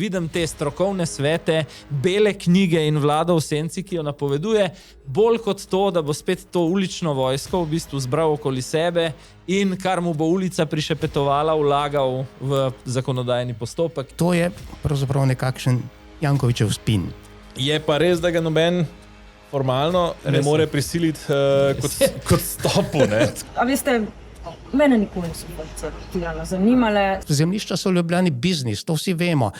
vidim te strokovne svete, bele knjige in vlado v senci, ki jo napoveduje, bolj kot to, da bo spet to ulično vojsko v bistvu zbral okoli sebe in kar mu bo ulica prišepetovala, vlagal v zakonodajni postopek. To je pravzaprav nekakšen Jankovićev spin. Je pa res, da ga noben formalno ne more prisiliti kot stopu. Ne? A veste, mene nikoli niso participirano zanimale. Zemljišča so v Ljubljani biznis, to vsi vemo.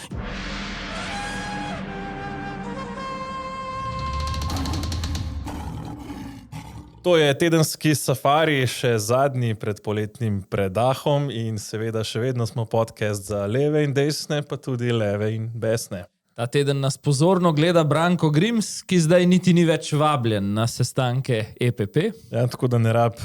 To je tedenski safari, še zadnji pred poletnim predahom in seveda še vedno smo podcast za leve in desne, pa tudi leve in besne. Ta teden nas pozorno gleda Branko Grims, ki zdaj niti ni več vabljen na sestanke EPP. Ja, tako da ne rab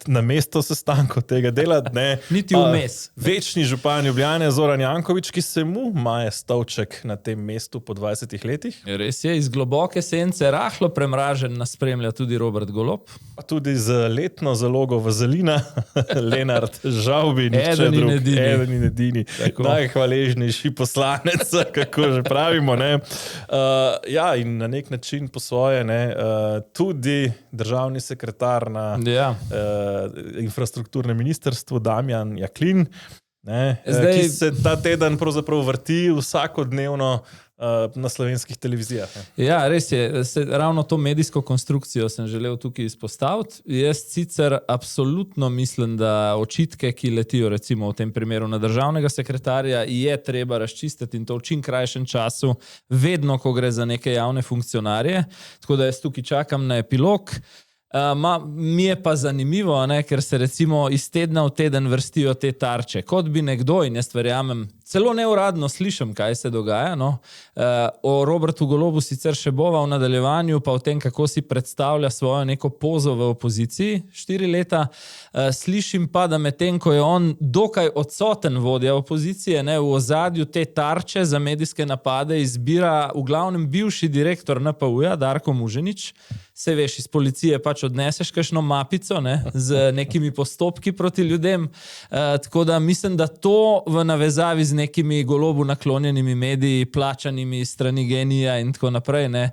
na mesto sestankov tega delati. Ne. Niti vmes. Večni župan Ljubljane Zoran Janković, ki se mu maje stolček na tem mestu po 20 letih. Res je, iz globoke sence, rahlo premražen nas spremlja tudi Robert Golob. Pa tudi z letno zalogo vazelina, Lenart Žavbi, nihče drug, eden in edini. Najhvaležnejši poslanec, kako že pravimo. Ja, in na nek način po svoje, tudi državni sekretar na infrastrukturnem ministrstvu Damjan Jaklin, ki se ta teden pravzaprav vrti vsakodnevno na slovenskih televizijah. Ja, res je. Ravno to medijsko konstrukcijo sem želel tukaj izpostaviti. Jaz sicer absolutno mislim, da očitke, ki letijo recimo v tem primeru na državnega sekretarja, je treba razčistiti in to v čim krajšem času, vedno, ko gre za neke javne funkcionarje. Tako da jaz tukaj čakam na epilog. Mi je pa zanimivo, ker se recimo iz tedna v teden vrstijo te tarče. Kot bi nekdo, in jaz verjamem, celo neuradno slišim, kaj se dogaja. O Robertu Golobu sicer še bova v nadaljevanju, pa o tem, kako si predstavlja svojo neko pozo v opoziciji 4 leta. Slišim pa, da medtem, ko je on dokaj odsoten vodja opozicije, v ozadju te tarče za medijske napade izbira v glavnem bivši direktor NPU-ja, Darko Muženič. Se veš, iz policije pač odneseš kakšno mapico z nekimi postopki proti ljudem. Tako da mislim, da to v navezavi z nekimi Golobu naklonjenimi mediji, plačanimi strani Genija in tako naprej,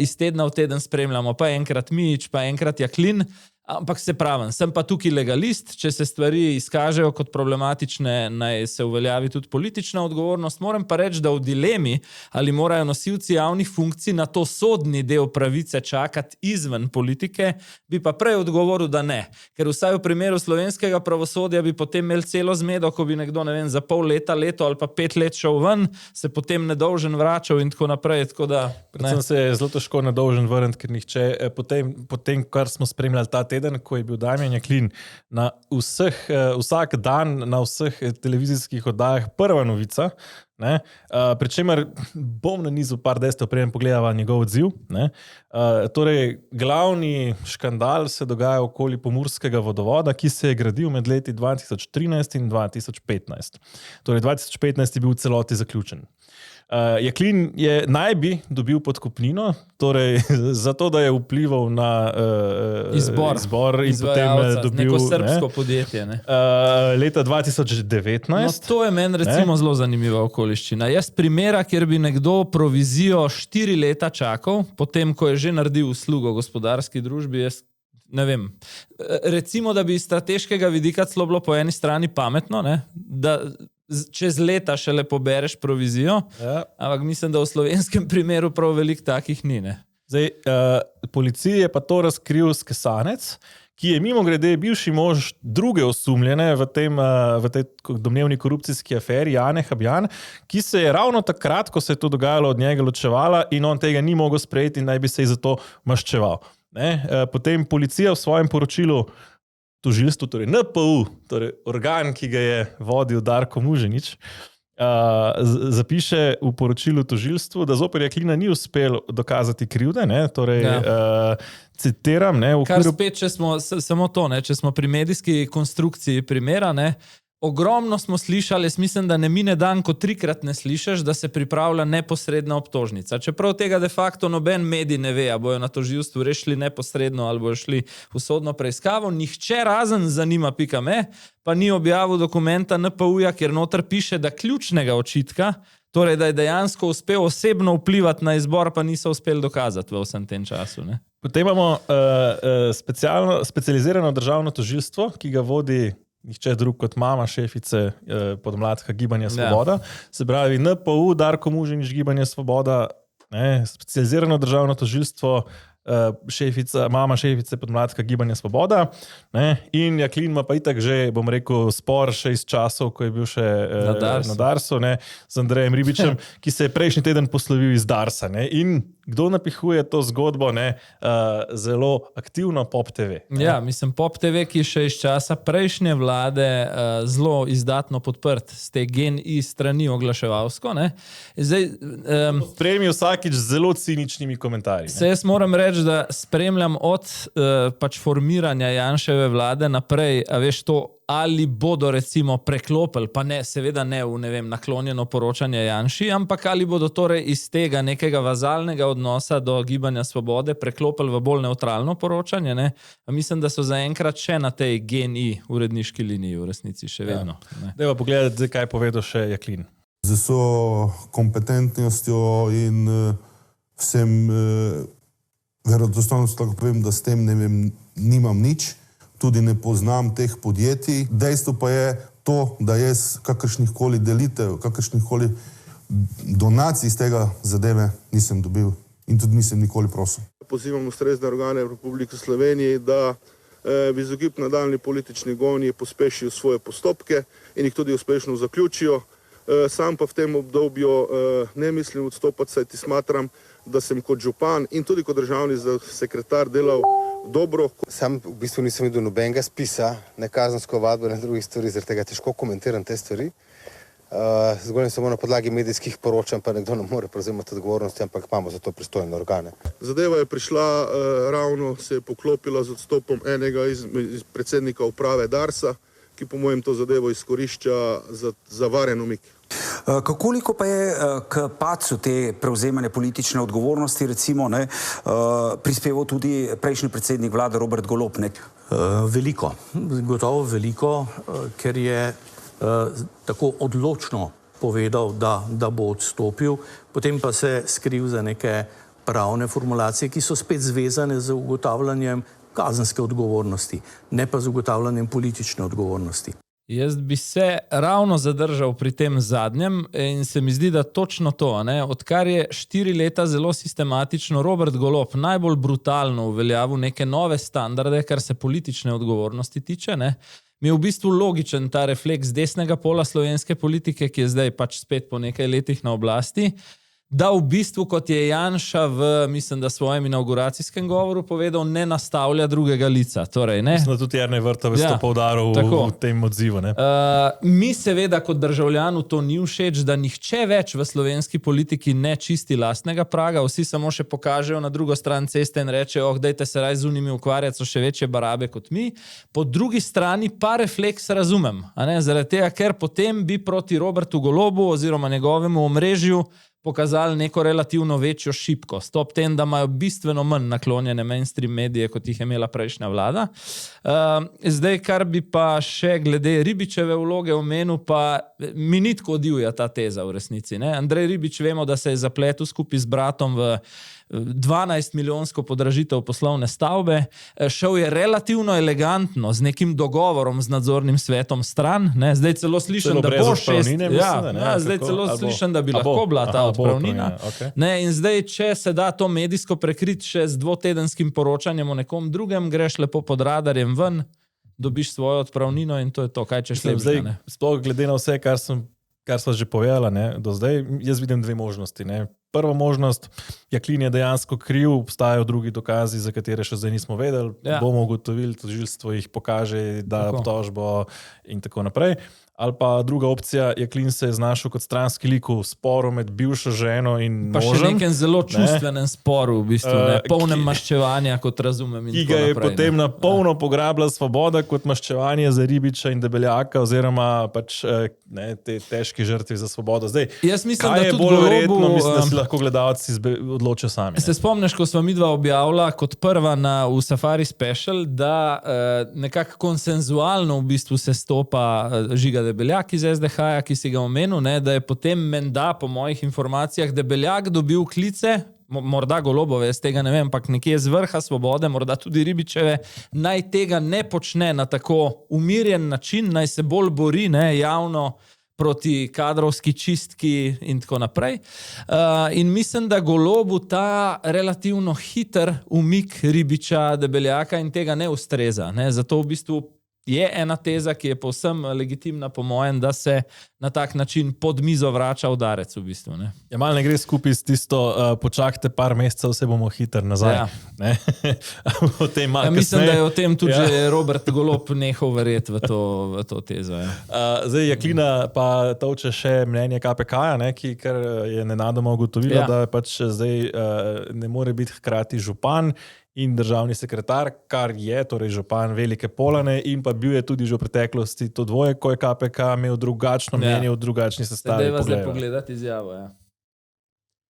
iz tedna v teden spremljamo. Pa enkrat Mijić, pa enkrat Jaklin. Ampak se pravim, sem pa tukaj legalist, če se stvari izkažejo kot problematične, naj se uveljavi tudi politična odgovornost. Moram pa reči, da v dilemi, ali morajo nosilci javnih funkcij na to sodni del pravice čakati izven politike, bi pa prej odgovoril, da ne. Ker vsaj v primeru slovenskega pravosodja bi potem imel celo zmedo, ko bi nekdo, za pol leta, leto ali pa 5 let šel ven, se potem nedolžen vračal in tako naprej. Tako da, predvsem se je zelo težko nedolžen vrniti, ker nihče potem, kar smo spremljali ta teden, ko je bil Damjan Jaklin na vsak dan na vseh televizijskih oddajah prva novica, pri čemer bom nanizal par dejstev, preden pogledava njegov odziv. Torej, glavni škandal se dogaja okoli pomurskega vodovoda, ki se je gradil med leti 2013 in 2015. Torej, 2015 je bil v celoti zaključen. Jaklin naj bi dobil podkupnino, torej zato, da je vplival na izbor in potem dobil neko srbsko podjetje. Leta 2019. No, to je meni recimo zelo zanimiva okoliščina. Jaz primera, kjer bi nekdo provizijo 4 leta čakal, potem, ko je že naredil uslugo gospodarski družbi, jaz ne vem. Recimo, da bi iz strateškega vidika celo bilo po eni strani pametno, da čez leta šele pobereš provizijo, ampak mislim, da v slovenskem primeru prav veliko takih ni. Zdaj, policiji je pa to razkril Skesanec, ki je mimogrede bivši mož druge osumljene v tej domnevni korupcijski aferi Jane Habjan, ki se je ravno takrat, ko se je to dogajalo, od njega ločevala in on tega ni mogel sprejeti in naj bi se za to maščeval. Potem policija v svojem poročilu tožilstvu, torej NPU, torej organ, ki ga je vodil Darko Muženič, zapiše v poročilu tožilstvu, da zoper Jaklina ni uspel dokazati krivde, torej citiram. Kar spet, če smo samo to, če smo pri medijski konstrukciji primera, ogromno smo slišali, jaz mislim, da ne mine dan, ko 3-krat ne slišiš, da se pripravlja neposredna obtožnica. Čeprav tega de facto noben medij ne ve, a bojo na tožilstvu rešili neposredno ali bojo šli v sodno preiskavo, nihče razen zanima.me pa ni objavil dokumenta NPU-ja, kjer noter piše, da ključnega očitka, Torej, da je dejansko uspel osebno vplivati na izbor, pa niso uspeli dokazati v vsem tem času. Ne? Potem imamo specializirano državno tožilstvo, ki ga vodi nihče drug kot mama šefice podmladka Gibanja Svoboda. Se pravi NPU, Darko Muženič, Gibanje Svoboda, specializirano državno tožilstvo, mama šefice podmladka Gibanja Svoboda, in Jaklin ima pa itak že, bom rekel, spor še iz časov, ko je bil še na Darsu, z Andrejem Ribičem, ki se je prejšnji teden poslovil iz Darsa. In kdo napihuje to zgodbo? Zelo aktivno Pop TV. Ja, mislim, Pop TV, ki še iz časa prejšnje vlade zelo izdatno podprt z te GEN-I strani oglaševalsko. Spremi vsakič z zelo ciničnimi komentarji. Se jaz moram reči, da spremljam od formiranja Janševe vlade naprej, a veš to, ali bodo recimo preklopili, pa ne, seveda ne v naklonjeno poročanje Janši, ampak ali bodo torej iz tega nekega vazalnega odnosa do Gibanja Svobode preklopili v bolj neutralno poročanje. Mislim, da so zaenkrat še na tej GEN-I uredniški liniji v resnici še vedno. Dajva pogledati, kaj je povedal še Jaklin. Z vso kompetentnostjo in vsem verodostojnostjo lahko povem, da s tem nimam nič. Tudi ne poznam teh podjetij. Dejstvo pa je to, da jaz kakršnihkoli delitev, kakršnihkoli donacij iz tega zadeve nisem dobil in tudi nisem nikoli prosil. Pozivam ustrezne organe Republike Slovenije, da v izogib nadaljnji politični gonji pospešijo svoje postopke in jih tudi uspešno zaključijo. Sam pa v tem obdobju ne mislim odstopati, saj ti smatram, da sem kot župan in tudi kot državni sekretar delal dobro. Sam v bistvu nisem videl nobenega spisa, ne kazensko vadbo, ne drugih stvari, zaradi tega težko komentiram te stvari. Zgolj samo na podlagi medijskih poročanj, pa nekdo ne more prevzemati odgovornosti, ampak imamo za to pristojne organe. Zadeva je prišla ravno, se je poklopila z odstopom enega iz predsednika uprave Darsa, ki po mojem to zadevo izkorišča za varen umik. Koliko pa je k padcu te prevzemanja politične odgovornosti, recimo, prispeval tudi prejšnji predsednik vlade Robert Golob? Veliko, gotovo veliko, ker je tako odločno povedal, da bo odstopil, potem pa se skril za neke pravne formulacije, ki so spet zvezane z ugotavljanjem kazenske odgovornosti, ne pa z ugotavljanjem politične odgovornosti. Jaz bi se ravno zadržal pri tem zadnjem in se mi zdi, da točno to, odkar je 4 leta zelo sistematično Robert Golob najbolj brutalno uveljavil neke nove standarde, kar se politične odgovornosti tiče, mi je v bistvu logičen ta refleks desnega pola slovenske politike, ki je zdaj pač spet po nekaj letih na oblasti, da v bistvu, kot je Janša mislim, da svojem inauguracijskem govoru povedal, ne nastavlja drugega lica. Torej, mislim, da tudi Jernej Vrtovec to poudaril v tem odzivu. Mi seveda kot državljanu to ni všeč, da nihče več v slovenski politiki ne čisti lastnega praga, vsi samo še pokažejo na drugo stran ceste in rečejo, dajte se raj z unimi ukvarjati, so še večje barabe kot mi. Po drugi strani pa refleks razumem, zaradi tega, ker potem bi proti Robertu Golobu oziroma njegovemu omrežju pokazali neko relativno večjo šibkost, ob tem, da imajo bistveno manj naklonjene mainstream medije, kot jih je imela prejšnja vlada. Zdaj, kar bi pa še glede Ribičeve vloge omenil, pa mi ni tako divja ta teza v resnici. Andrej Ribič, vemo, da se je zapletel skupaj z bratom v 12-milijonsko podražitev poslovne stavbe, šel je relativno elegantno z nekim dogovorom z nadzornim svetom stran, zdaj celo slišem, da bo 6, zdaj celo slišem, da bi lahko bila ta odpravnina. In zdaj, če se da to medijsko prekriti še z dvotedenskim poročanjem o nekom drugem, greš lepo pod radarjem ven, dobiš svojo odpravnino in to je to, kaj češ lepšega. Sploh glede na vse, kar sva že povedala do zdaj, jaz vidim dve možnosti. Prva možnost, Jaklin je dejansko kriv, obstajajo drugi dokazi, za katere še zdaj nismo vedeli, bomo ugotovili, tožilstvo jih pokaže, da obtožbo in tako naprej. Ali pa druga opcija, Jaklin se je znašel kot stranski lik v sporu med bivšo ženo in možem. Pa še nekem zelo čustvenem sporu, v bistvu, polnem maščevanja, kot razumem. Ki ga je potem na polno pograbila Svoboda kot maščevanje za Ribiča in Debeljaka oziroma pač te težke žrtve za Svobodo. Zdaj, jaz mislim, kaj je bolj verjetno, mislim, da si lahko gledalci odločijo sami. Se spomniš, ko sva midva objavila kot prva v Safari Special, da nekako konsenzualno v bistvu se stopa Žiga Debeljak iz SDH-ja, ki si ga omenil, ne, da je potem menda po mojih informacijah Debeljak dobil klice, morda Golobove, jaz tega ne vem, ampak nekje z vrha Svobode, morda tudi Ribičeve, naj tega ne počne na tako umirjen način, naj se bolj bori, ne, javno proti kadrovski čistki in tako naprej. In mislim, da Golobu ta relativno hiter umik Ribiča, Debeljaka in tega ne ustreza. Ne. Zato v bistvu je ena teza, ki je povsem legitimna po mojem, da se na tak način pod mizo vrača udarec v bistvu. Ne. Ja, malo ne gre skupaj s tisto, počakajte par mesecev, vse bomo hiter nazaj. Ja. Ne? O tem malo mislim, kasneje. da je o tem tudi že Robert Golob nehal verjeti v to tezo. Ja. Zdaj Jaklina pa toče še mnenje KPK-ja, ne, ki kar je nenadoma ugotovila, da pač zdaj ne more biti hkrati župan in državni sekretar, kar je torej župan Velike Polane in pa bil je tudi že v preteklosti to dvoje, ko je KPK imel drugačno mnenje v drugačni sestavi. Sedaj vas zdaj pogledati izjavo, ja.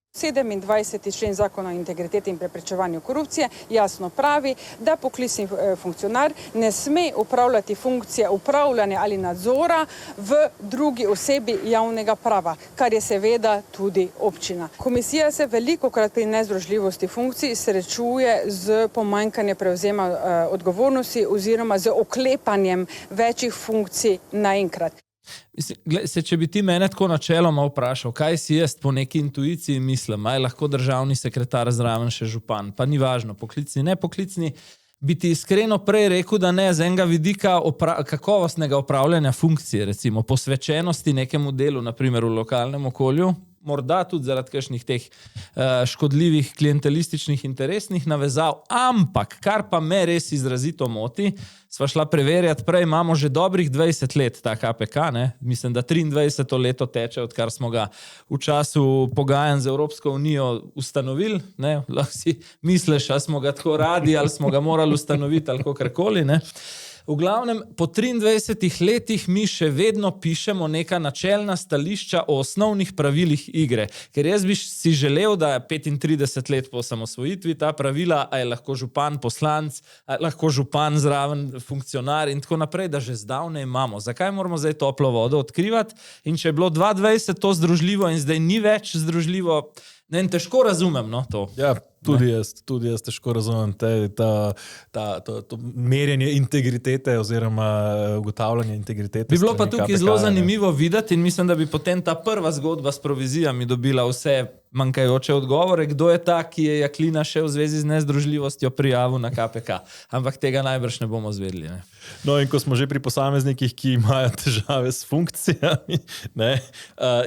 27. člen zakona o integriteti in preprečevanju korupcije jasno pravi, da poklicni funkcionar ne sme upravljati funkcije upravljanja ali nadzora v drugi osebi javnega prava, kar je seveda tudi občina. Komisija se velikokrat pri nezdružljivosti funkcij srečuje z pomanjkanjem prevzema odgovornosti oziroma z oklepanjem večjih funkcij naenkrat. Če bi ti mene tako načeloma vprašal, kaj si jaz po neki intuiciji mislim, aj lahko državni sekretar zraven še župan, pa ni važno, poklicni, ne poklicni, bi ti iskreno prej rekel, da ne, z enega vidika kakovostnega upravljanja funkcije, recimo posvečenosti nekemu delu, naprimer v lokalnem okolju, morda tudi zaradi kakšnih teh škodljivih klientelističnih interesnih navezav, ampak kar pa me res izrazito moti, sva šla preverjati prej, imamo že dobrih 20 let ta KPK, ne? Mislim, da 23. leto teče, odkar smo ga v času pogajanj z Evropsko unijo ustanovili, ne? Lahko si misliš, ali smo ga tako radi, ali smo ga morali ustanoviti, ali kakorkoli, ne? V glavnem, po 23 letih mi še vedno pišemo neka načelna stališča o osnovnih pravilih igre. Ker jaz bi si želel, da 35 let po osamosvojitvi ta pravila, a je lahko župan poslanc, a je lahko župan zraven funkcionar in tako naprej, da že zdavne imamo. Zakaj moramo zdaj toplo vodo odkrivati? In če je bilo 2020 to združljivo in zdaj ni več združljivo, ne, težko razumem, no, to. Ja, tudi jaz težko razumem to merjenje integritete oziroma ugotavljanje integritete. Bi bilo pa tukaj zelo zanimivo videti in mislim, da bi potem ta prva zgodba s provizijami dobila vse manjkajoče odgovore, kdo je ta, ki je Jaklina še v zvezi z nezdružljivostjo prijavil na KPK. Ampak tega najbrž ne bomo zvedeli. Ne? No in ko smo že pri posameznikih, ki imajo težave s funkcijami, ne,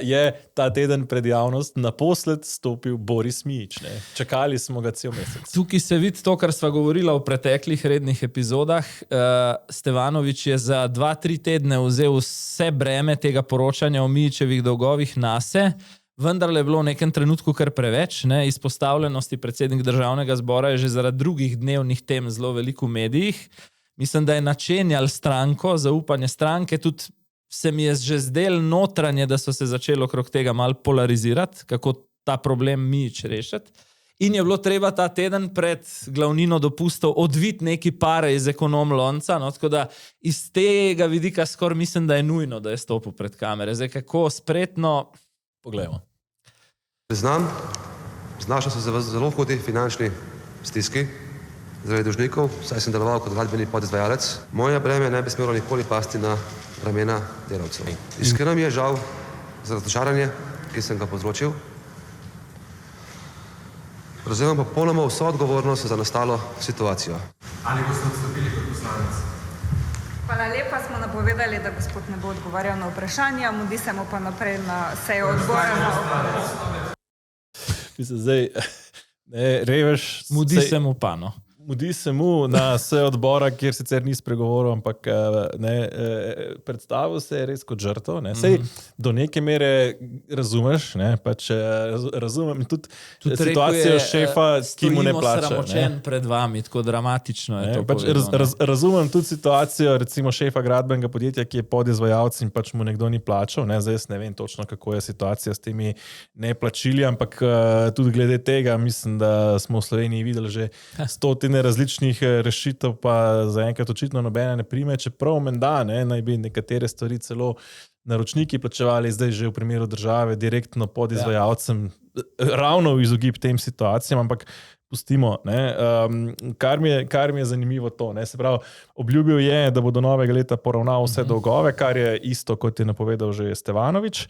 je ta teden pred javnost naposled stopil Boris Mijić. Ne. Čakali smo ga cel mesec. Tukaj se vidi to, kar sva govorila v preteklih rednih epizodah. Stevanović je za 2-3 tedne vzel vse breme tega poročanja o Mijićevih dolgovih nase, vendar je bilo v nekem trenutku kar preveč. Ne? Izpostavljenosti predsednik državnega zbora je že zaradi drugih dnevnih tem zelo veliko v medijih. Mislim, da je načenjal stranko, zaupanje stranke, tudi se mi je že zdel notranje, da so se začeli okrog tega malo polarizirati, kako ta problem Mijić rešiti. In je bilo treba ta teden pred glavnino dopustov odviti neki pare iz ekonom lonca, no, tako da iz tega vidika skoraj mislim, da je nujno, da je stopil pred kamere. Zdaj, kako spretno, poglejmo. Priznam, znašel sem se v zelo hudi finančni stiski zaradi dolžnikov, saj sem deloval kot gradbeni podizvajalec. Moje breme ne bi smelo nikoli pasti na ramena delavcev. Iskreno mi je žal za razočaranje, ki sem ga povzročil. Prevzemam pa popolnoma vso odgovornost za nastalo situacijo. Ali boste odstopili kot poslanec? Hvala lepa, smo napovedali, da gospod ne bo odgovarjal na vprašanja, mudi se mu pa naprej na sejo odbora. Mislim, zdaj, ne, Revež... Mudi se mu pa, no. Mudi se mu na sejo odbora, kjer sicer ni spregovoril, ampak ne, predstavil se je res kot žrtev. Ne. Sej do neke mere razumeš, ne, pač razumem tudi situacijo šefa, ki mu ne plača. Stojimo sramočen pred vami, tako dramatično je to pač povedal. Razumem tudi situacijo, recimo šefa gradbenega podjetja, ki je podizvajalec in pač mu nekdo ni plačal. Ne. Zdaj jaz ne vem točno, kako je situacija s temi neplačili, ampak tudi glede tega mislim, da smo v Sloveniji videli že 100 ocene različnih rešitev pa zaenkrat očitno nobene ne prime, čeprav menda naj bi nekatere stvari celo naročniki plačevali zdaj že v primeru države direktno pod izvajalcem, ravno v izogib tem situacijam, ampak pustimo. Kar mi je zanimivo to. Se pravi, obljubil je, da bo do novega leta poravnal vse dolgove, kar je isto, kot je napovedal že Stevanovič.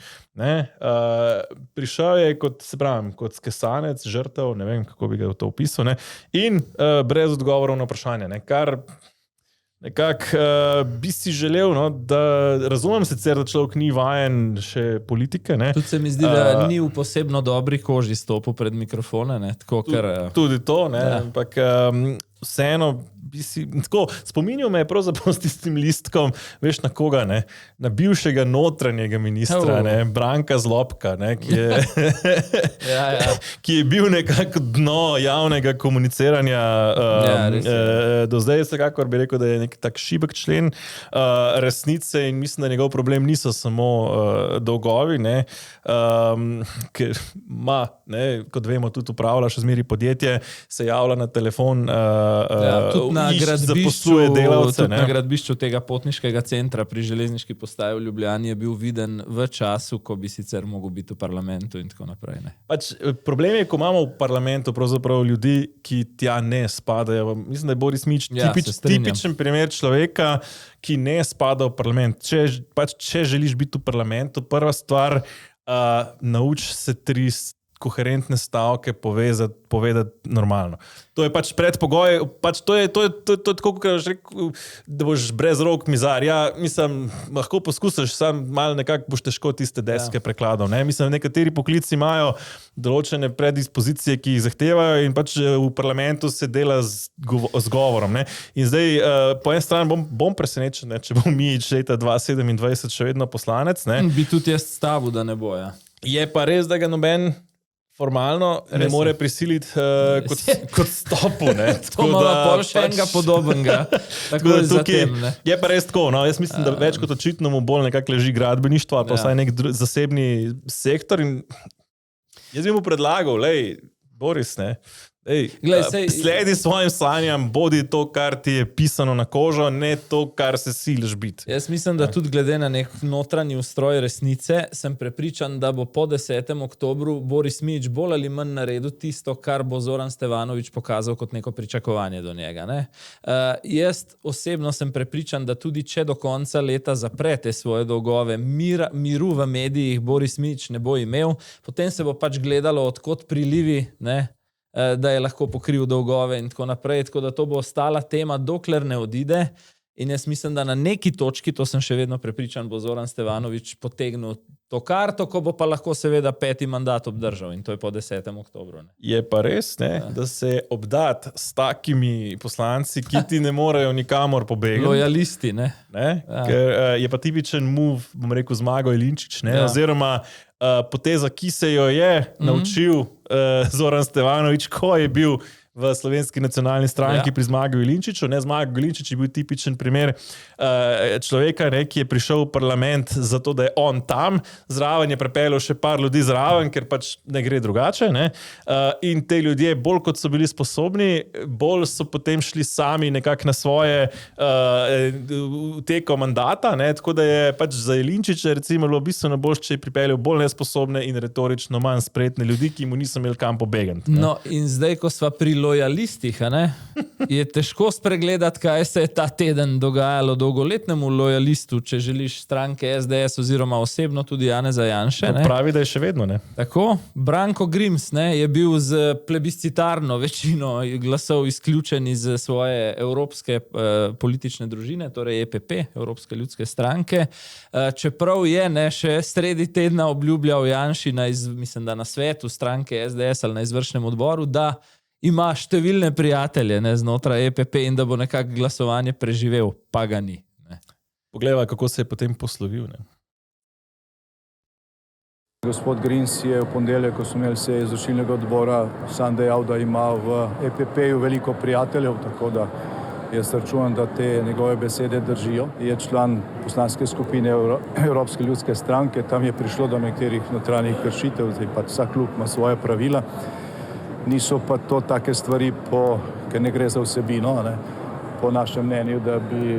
Prišel je kot skesanec, žrtev, ne vem, kako bi ga to opisal, in brez odgovorov na vprašanje, kar nekako bi si želel, da razumem sicer, da človek ni vajen še politike. Tudi se mi zdi, da ni v posebno dobri koži stopil pred mikrofone. Tudi to, ampak vseeno bi si... Spominjal me je pravzaprav s tistim listkom, veš na koga, na bivšega notranjega ministra, Branka Zlobka, ki je bil nekako dno javnega komuniciranja do zdaj. Vsekakor bi rekel, da je nek tak šibek člen resnice in mislim, da njegov problem niso samo dolgovi, ker ima, kot vemo, tudi upravlja še zmeri podjetje, se javlja na telefon, zaposluje delavce. Na gradbišču tega potniškega centra pri železniški postaji v Ljubljani je bil viden v času, ko bi sicer mogel biti v parlamentu in tako naprej. Problem je, ko imamo v parlamentu pravzaprav ljudi, ki tja ne spadajo. Mislim, da je Boris Mič tipičen primer človeka, ki ne spada v parlament. Če želiš biti v parlamentu, prva stvar, nauči se 3 koherentne stavke povedati normalno. To je predpogoj, to je tako, kot boš rekel, da boš brez rok mizar. Mislim, lahko poskusiš, sam malo nekako boš težko tiste deske prekladal. Mislim, nekateri poklici imajo določene predispozicije, ki jih zahtevajo in v parlamentu se dela z govorom. In zdaj, po eni strani bom presenečen, če bom Mijić leta 2027 še vedno poslanec. Bi tudi jaz stavil, da ne bo. Je pa res, da ga noben formalno ne more prisiliti kot stopu. Tako malo pol še enega podobnega. Tako je zatem. Je pa res tako. Jaz mislim, da več kot očitno mu bolj nekako leži gradbeništvo, pa vsaj nek zasebni sektor. In jaz bi mu predlagal, Boris, sledi svojim sanjam, bodi to, kar ti je pisano na kožo, ne to, kar se siliš biti. Jaz mislim, da tudi glede na nek notranji ustroj resnice, sem prepričan, da bo po 10. oktobru Boris Mijić bolj ali manj naredil tisto, kar bo Zoran Stevanović pokazal kot neko pričakovanje do njega. Jaz osebno sem prepričan, da tudi če do konca leta zapre te svoje dolgove, miru v medijih Boris Mijić ne bo imel, potem se bo gledalo, odkot prilivi, da je lahko pokril dolgove in tako naprej, tako da to bo ostala tema, dokler ne odide. In jaz mislim, da na neki točki, to sem še vedno prepričan, bo Zoran Stevanović potegnil to karto, ko bo pa lahko seveda 5. mandat obdržal in to je po 10. oktobru. Je pa res, da se obdati s takimi poslanci, ki ti ne morejo nikamor pobegati. Lojalisti, Ker je pa tipičen move, bom rekel, Zmago Jelinčič, oziroma poteza, ki se jo je naučil Zoran Stevanović, ko je bil v Slovenski nacionalni stranki pri Zmagi Jelinčiču. Zmago Jelinčič je bil tipičen primer človeka, ki je prišel v parlament zato, da je on tam, zraven je pripeljal še par ljudi zraven, ker ne gre drugače. In te ljudje, bolj kot so bili sposobni, bolj so potem šli sami nekako na svoje teko mandata. Tako da je za Jelinčiča recimo bilo bistveno boljše, če je pripeljal bolj nesposobne in retorično manj spretne ljudi, ki mu niso imeli kam pobegati. No, in zdaj, ko sva pri lojalistih, je težko spregledati, kaj se je ta teden dogajalo dolgoletnemu lojalistu, če želiš, stranke SDS oziroma osebno tudi Janeza Janše. Pravi, da je še vedno. Tako, Branko Grims je bil z plebiscitarno večino glasov izključen iz svoje evropske politične družine, torej EPP, Evropske ljudske stranke. Čeprav je še sredi tedna obljubljal Janši mislim, da na svetu stranke SDS ali na izvršnem odboru, da ima številne prijatelje znotraj EPP in da bo nekako glasovanje preživel, pa ga ni. Poglejva, kako se je potem poslovil. Gospod Grims je v ponedeljek, ko smo imeli sejo izvršilnega odbora, sam dejal, da ima v EPP-ju veliko prijateljev, tako da jaz računam, da te njegove besede držijo. Je član poslanske skupine Evropske ljudske stranke, tam je prišlo do nekaterih notranjih kršitev, zdaj vsak klub ima svoje pravila. Niso pa to take stvari, ker ne gre za vsebino, ne, po našem mnenju, da bi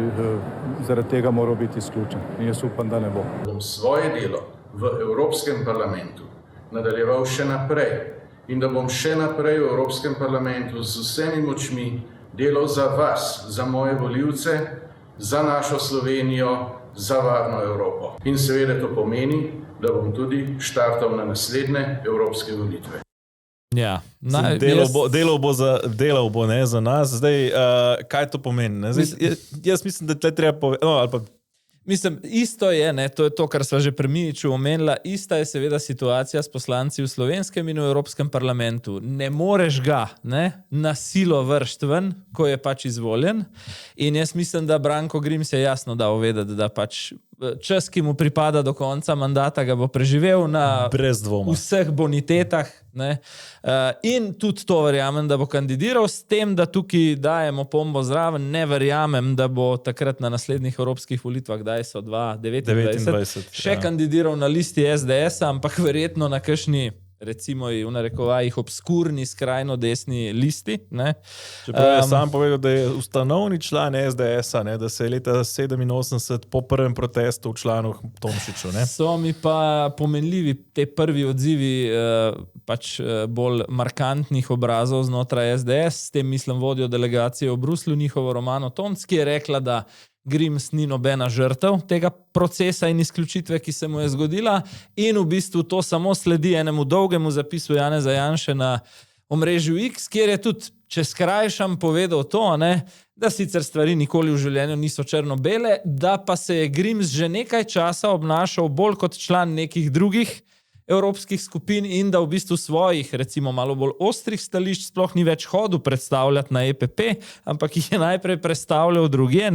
zaradi tega moral biti izključen. In jaz upam, da ne bo. Bom svoje delo v Evropskem parlamentu nadaljeval še naprej in da bom še naprej v Evropskem parlamentu z vsemi močmi delal za vas, za moje volivce, za našo Slovenijo, za varno Evropo. In seveda to pomeni, da bom tudi štartal na naslednje evropske volitve. Ja, delal bo ne, za nas. Zdaj, kaj to pomeni? Ne? Zdaj, jaz mislim, da tle treba povedati. Mislim, isto je, ne, to je to, kar sva že preminiču omenila, ista je seveda situacija s poslanci v slovenskem in v Evropskem parlamentu. Ne moreš ga na silo vršt ven, ko je pač izvoljen. In jaz mislim, da Branko Grims je jasno dal vedeti, da pač čas, ki mu pripada do konca mandata, ga bo preživel na vseh bonitetah. Ne? In tudi to verjamem, da bo kandidiral, s tem, da tukaj dajemo pombo zraven, ne verjamem, da bo takrat na naslednjih evropskih volitvah, kdaj so 2029, še kandidiral na listi SDS-a, ampak verjetno na kakšni, recimo v narekovajih, obskurni, skrajno desni listi. Čeprav je sam povedal, da je ustanovni član SDS-a, da se je leta 87 po prvem protestu v članu Tomšiču. So mi pa pomenljivi te prvi odzivi pač bolj markantnih obrazov znotraj SDS, s tem mislim vodjo delegacije v Bruslju, njihovo Romano Tomc, ki je rekla, da Grims ni nobena žrtev tega procesa in izključitve, ki se mu je zgodila, in v bistvu to samo sledi enemu dolgemu zapisu Janeza Janše na omrežju X, kjer je tudi, če skrajšam, povedal to, da sicer stvari nikoli v življenju niso črno-bele, da pa se je Grims že nekaj časa obnašal bolj kot član nekih drugih evropskih skupin in da v bistvu svojih, recimo malo bolj ostrih stališč sploh ni več hodil predstavljati na EPP, ampak jih je najprej predstavljal drugje,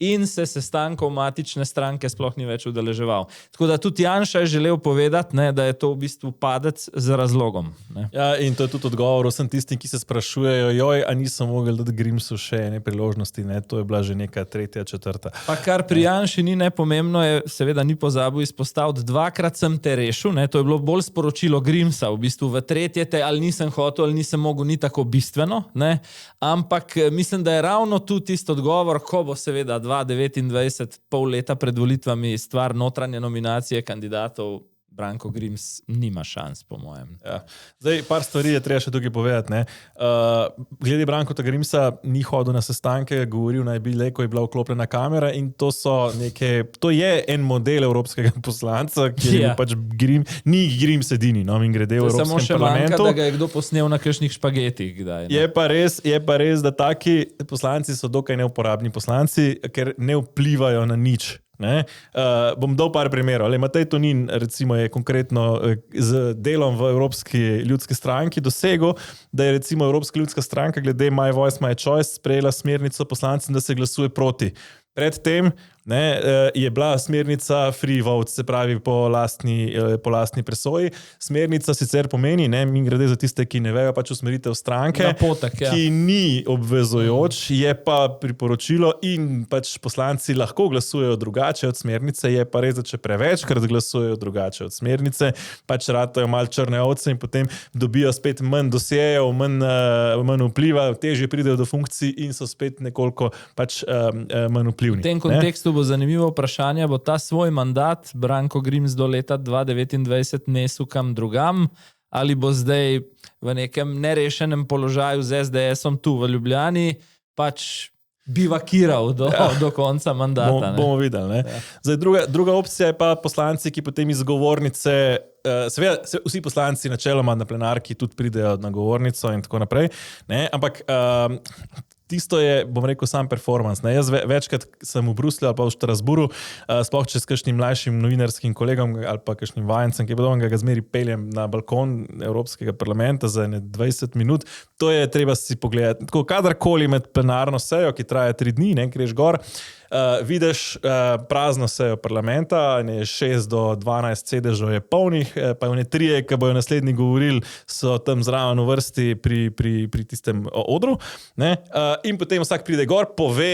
in se sestankov matične stranke sploh ni več udeleževal. Tako da tudi Janša je želel povedati, da je to v bistvu padec z razlogom. Ja, in to je tudi odgovor vsem tistim, ki se sprašujejo, a niso mogli dati Grimsu še ene priložnosti, to je bila že neka tretja, četrta. Pa kar pri Janši ni nepomembno, je seveda ni pozabil izpostaviti, dvakrat sem te rešil, to je bilo bolj sporočilo Grimsa, v bistvu v tretje te ali nisem hotel ali nisem mogel, ni tako bistveno, ampak mislim, da je ravno tu tisti odgovor, ko bo seveda 2029, pol leta pred volitvami, stvar notranje nominacije kandidatov, Branko Grims nima šans, po mojem. Ja. Zdaj, par stvari je treba še tukaj povedati. Glede Branka Grimsa ni hodil na sestanke, govoril naj bi le, ko je bila vklopljena kamera, in to je en model evropskega poslanca, ki je pač ni Grims edini, in grede v Evropskem parlamentu. Samo še manjka, da ga je kdo posnel na kakšnih špagetih. Kdaj, je pa res, da taki poslanci so dokaj neuporabni poslanci, ker ne vplivajo na nič. Bom dal par primerov. Matej Tonin recimo je konkretno z delom v Evropski ljudski stranki dosegel, da je recimo Evropska ljudska stranka glede My Voice, My Choice sprejela smernico poslancem, da se glasuje proti. Predtem je bila smernica free vote, se pravi po lastni presoji. Smernica sicer pomeni, mi grede za tiste, ki ne vejo, pač usmeritev stranke, ki ni obvezujoč, je pa priporočilo in pač poslanci lahko glasujejo drugače od smernice, je pa res, da če prevečkrat glasujejo drugače od smernice, pač ratajo malo črne ovce in potem dobijo spet manj dosjejev, manj vpliva, težje pridejo do funkcij in so spet nekoliko pač manj vplivni. V tem kontekstu bo zanimivo vprašanje, bo ta svoj mandat Branko Grims do leta 2029 nesel kam drugam, ali bo zdaj v nekem nerešenem položaju z SDS-om tu v Ljubljani pač bivakiral do konca mandata. Bomo videli. Zdaj, druga opcija je pa poslanci, ki potem iz govornice, seveda vsi poslanci načeloma na plenarki tudi pridejo na govornico in tako naprej, ampak tisto je, bom rekel, sam performance. Jaz večkrat sem v Bruslju ali pa v Štrasburu, sploh če s kakšnim mlajšim novinarskim kolegom ali pa kakšnim vajencem, ki podobnega ga zmeri peljem na balkon Evropskega parlamenta za 20 minut. To je treba si pogledati. Tako kadarkoli med plenarno sejo, ki traja 3 dni, greš gor, vidiš prazno sejo parlamenta, 6 do 12 sedežev je polnih, pa one 3, ki bojo naslednji govorili, so tam zraven v vrsti pri tistem odru. Ne? In potem vsak pride gor, pove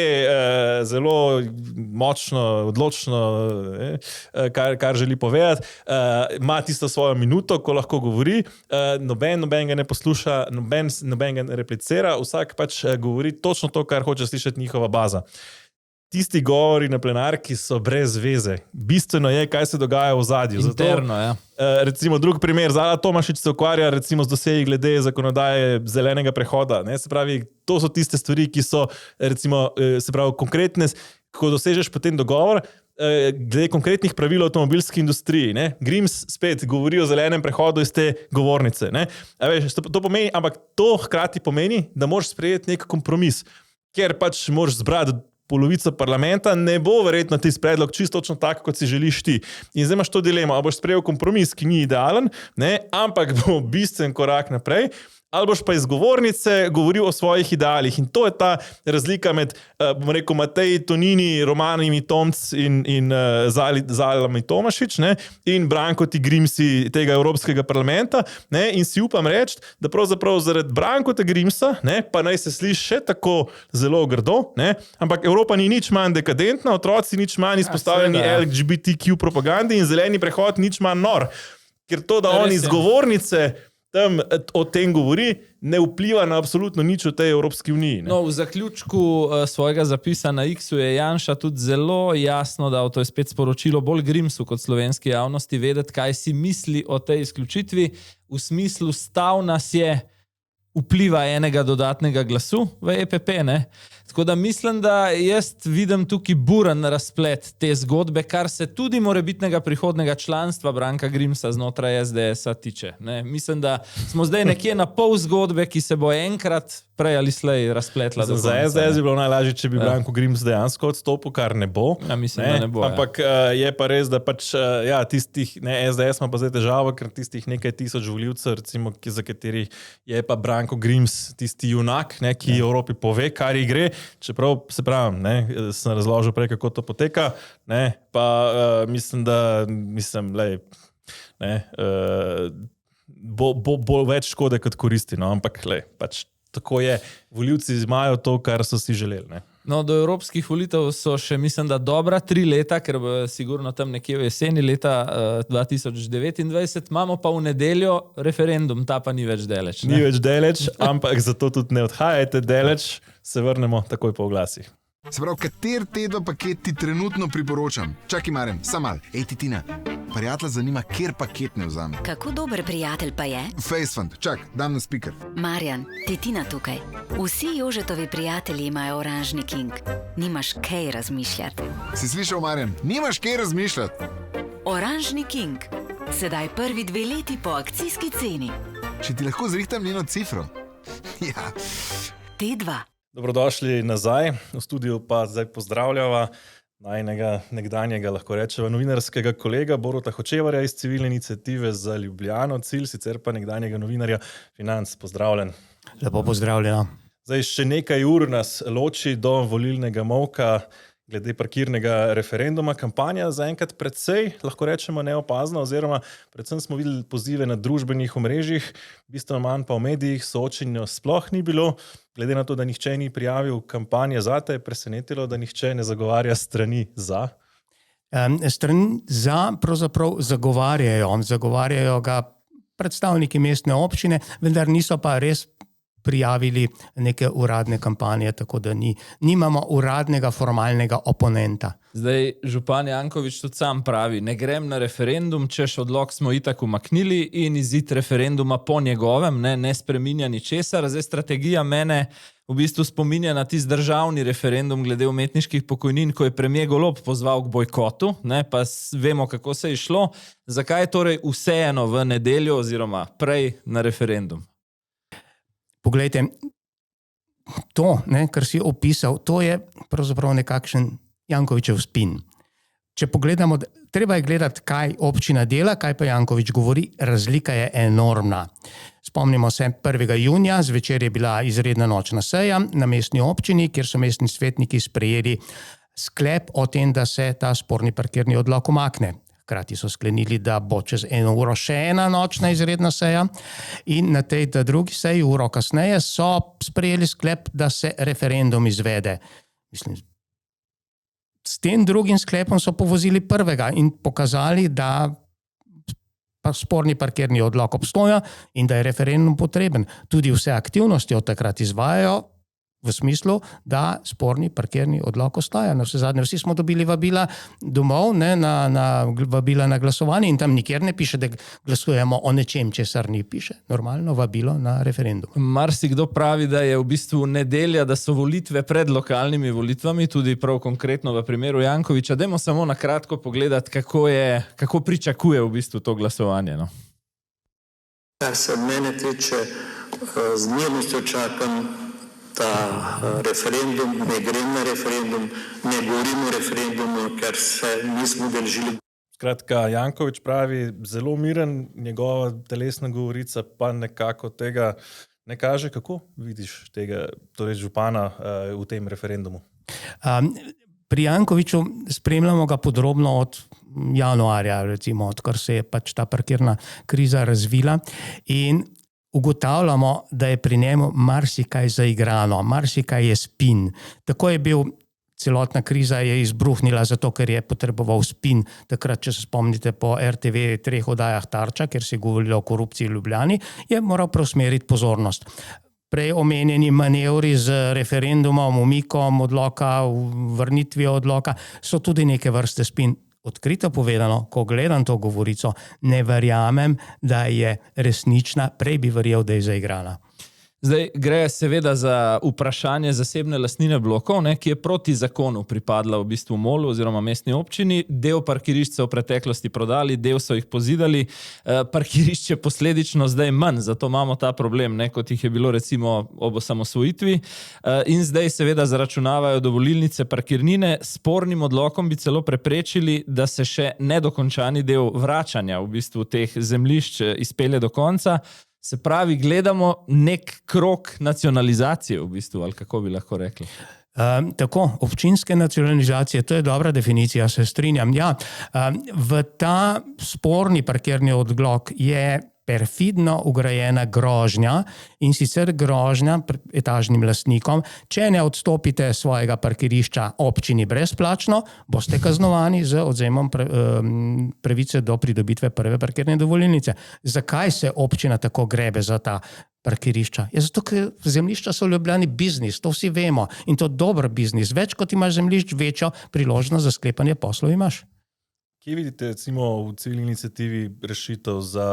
zelo močno, odločno, kar želi povedati. Ima tisto svojo minuto, ko lahko govori, noben ga ne posluša, noben ga ne replicira, vsak pač govori točno to, kar hoče slišati njihova baza. Tisti govori na plenarki so brez veze. Bistveno je, kaj se dogaja v ozadju. Interno, ja. Recimo drug primer, Zala Tomašič se ukvarja recimo z dosegi glede zakonodaje zelenega prehoda. Ne? Se pravi, to so tiste stvari, ki so recimo, se pravi, konkretne, ko dosežeš potem dogovor, glede konkretnih pravil v avtomobilski industriji. Ne? Grims spet govori o zelenem prehodu iz te govornice. Ne? Veš, to pomeni, ampak to hkrati pomeni, da moraš sprejeti nek kompromis, ker pač moraš zbrati polovico parlamenta, ne bo verjetno tisti predlog čisto točno tako, kot si želiš ti. In zdaj imaš to dilemo, ali boš sprejel kompromis, ki ni idealen, ne? Ampak bo bistven korak naprej, ali boš pa iz govornice govoril o svojih idealih. In to je ta razlika med, bom rekel, Mateji Tonini, Romanimi Tomc in Zalami Tomašič, ne? In Branko T. Grimsi tega Evropskega parlamenta. Ne? In si upam reči, da pravzaprav zaradi Branko T. Grimsa, ne? Pa naj se sliši še tako zelo grdo, ne? Ampak Evropa ni nič manj dekadentna, otroci nič manj izpostavljeni LGBTQ propagandi in zeleni prehod nič manj nor. Ker to, da on iz govornice tam o tem govori, ne vpliva na absolutno nič v tej Evropski uniji. Ne? No, v zaključku svojega zapisa na X-u je Janša tudi zelo jasno dal, to je spet sporočilo bolj Grimsu kot slovenski javnosti, vedeti, kaj si misli o tej izključitvi. V smislu stav nas je vpliva enega dodatnega glasu v EPP, ne? Tako da mislim, da jaz vidim tukaj buren razplet te zgodbe, kar se tudi morebitnega prihodnega članstva Branka Grimsa znotraj SDS-a tiče. Ne? Mislim, da smo zdaj nekje na pol zgodbe, ki se bo enkrat prej ali slej razpletla. Za SDS bi bilo najlažje, če bi Branko Grims dejansko odstopil, kar ne bo. Ja, mislim, da ne bo. Ampak je pa res, da pač tistih, SDS ima pa zdaj težavo, ker tistih nekaj tisoč volivcev, recimo, za katerih je pa Branko Grims tisti junak, ne, ki Evropi pove, kar ji gre. Čeprav se pravim, sem razložil prej, kako to poteka, ne, pa mislim, bo več škode kot koristi, no, ampak pač tako je, volivci imajo to, kar so si želeli. Ne. No, do evropskih volitev so še, mislim, da dobra 3 leta, ker bo sigurno tam nekje v jeseni leta 2029, imamo pa v nedeljo referendum, ta pa ni več deleč. Ni več deleč, ampak zato tudi ne odhajajte deleč, se vrnemo takoj po oglasih. Se pravi, kater tedo paket ti trenutno priporočam? Čakaj, Marjan, sam mal. Ej, Titina, prijatelj zanima, kjer paket ne vzame. Kako dober prijatelj pa je? Facefund, čak, dam na speaker. Marjan, Titina tukaj. Vsi Jožetovi prijatelji imajo oranžni king. Nimaš kaj razmišljati. Si slišal, Marjan? Nimaš kaj razmišljati. Oranžni king. Sedaj prvi 2 leti po akcijski ceni. Če ti lahko zrihtam njeno cifro. Ja. T2. Dobrodošli nazaj, v studiu pa zdaj pozdravljava najnega nekdanjega, lahko rečeva, novinarskega kolega Boruta Hočevarja iz Civilne iniciative za Ljubljano, cilj, sicer pa nekdanjega novinarja Financ. Pozdravljen. Lepo pozdravljeno. Zdaj še nekaj ur nas loči do volilnega molka glede parkirnega referenduma. Kampanja zaenkrat precej, lahko rečemo, neopazna, oziroma predvsem smo videli pozive na družbenih omrežjih, bistveno manj pa v medijih, soočenja sploh ni bilo. Glede na to, da nihče ni prijavil kampanje za, te je presenetilo, da nihče ne zagovarja strani za? Strani za pravzaprav zagovarjajo ga predstavniki mestne občine, vendar niso pa res prijavili neke uradne kampanje, tako da nimamo uradnega formalnega oponenta. Zdaj, župan Janković tudi sam pravi, ne grem na referendum, češ odlok smo itak umaknili in izid referenduma po njegovem, ne spreminja ničesar. Zdaj, strategija mene v bistvu spominja na tisti državni referendum glede umetniških pokojnin, ko je premier Golob pozval k bojkotu, ne, pa vemo, kako se je šlo. Zakaj je torej vseeno v nedeljo oziroma prej na referendum? Poglejte, to, kar si opisal, to je pravzaprav nekakšen Jankovićev spin. Če pogledamo, treba je gledati, kaj občina dela, kaj pa Janković govori, razlika je enormna. Spomnimo se, 1. junija zvečer je bila izredna nočna seja na mestni občini, kjer so mestni svetniki sprejeli sklep o tem, da se ta sporni parkirni odlok umakne. Hkrati so sklenili, da bo čez 1 uro še ena nočna izredna seja in na tej drugi seji, uro kasneje, so sprejeli sklep, da se referendum izvede. Mislim, s tem drugim sklepom so povozili prvega in pokazali, da sporni parkirni odlok obstoja in da je referendum potreben. Tudi vse aktivnosti od takrat izvajajo v smislu, da sporni parkirni odlok ostaja. Na vse zadnje, vsi smo dobili vabila domov, vabila na glasovanje in tam nikjer ne piše, da glasujemo o nečem, česar ni piše. Normalno vabilo na referendum. Marsikdo pravi, da je v bistvu nedelja, da so volitve pred lokalnimi volitvami, tudi prav konkretno v primeru Jankovića. Dajmo samo na kratko pogledati, kako pričakuje v bistvu to glasovanje. No? Kar se mene tiče, z mirnostjo čakam ta referendum, ne grem na referendum, ne govorim o referendumu, ker se nismo držili. Skratka, Janković pravi, zelo miren, njegova telesna govorica pa nekako tega ne kaže. Kako vidiš tega, torej župana v tem referendumu? Pri Jankoviću spremljamo ga podrobno od januarja, recimo, odkar se je pač ta parkirna kriza razvila in ugotavljamo, da je pri njemu marsikaj zaigrano, marsikaj je spin. Tako je bil, celotna kriza je izbruhnila zato, ker je potreboval spin. Takrat, če se spomnite, po RTV 3 oddajah Tarča, ker se je govorilo o korupciji v Ljubljani, je moral preusmeriti pozornost. Prej omenjeni manevri z referendumom, umikom odloka, vrnitvijo odloka, so tudi neke vrste spin. Odkrito povedano, ko gledam to govorico, ne verjamem, da je resnična, prej bi verjel, da je zaigrana. Zdaj gre seveda za vprašanje zasebne lastnine blokov, ki je proti zakonu pripadla v bistvu MOL-u oziroma mestni občini. Del parkirišč so v preteklosti prodali, del so jih pozidali. Parkirišč je posledično zdaj manj, zato imamo ta problem, kot jih je bilo recimo ob osamosvojitvi. In zdaj seveda zaračunavajo dovolilnice parkirnine. Spornim odlokom bi celo preprečili, da se še nedokončani del vračanja v bistvu teh zemljišč izpelje do konca. Se pravi, gledamo nek krog nacionalizacije v bistvu, ali kako bi lahko rekli? Tako, občinske nacionalizacije, to je dobra definicija, se strinjam. Ja, v ta sporni parkirni odlok je perfidno ugrajena grožnja in sicer grožnja etažnim lastnikom. Če ne odstopite svojega parkirišča občini brezplačno, boste kaznovani z odvzemom pravice do pridobitve prve parkirne dovolilnice. Zakaj se občina tako grebe za ta parkirišča? Je zato, ker zemljišča so v Ljubljani biznis, to vsi vemo. In to dober biznis. Več kot imaš zemljišč, večjo priložnost za sklepanje poslov imaš. Kje vidite recimo v civilni iniciativi rešitev za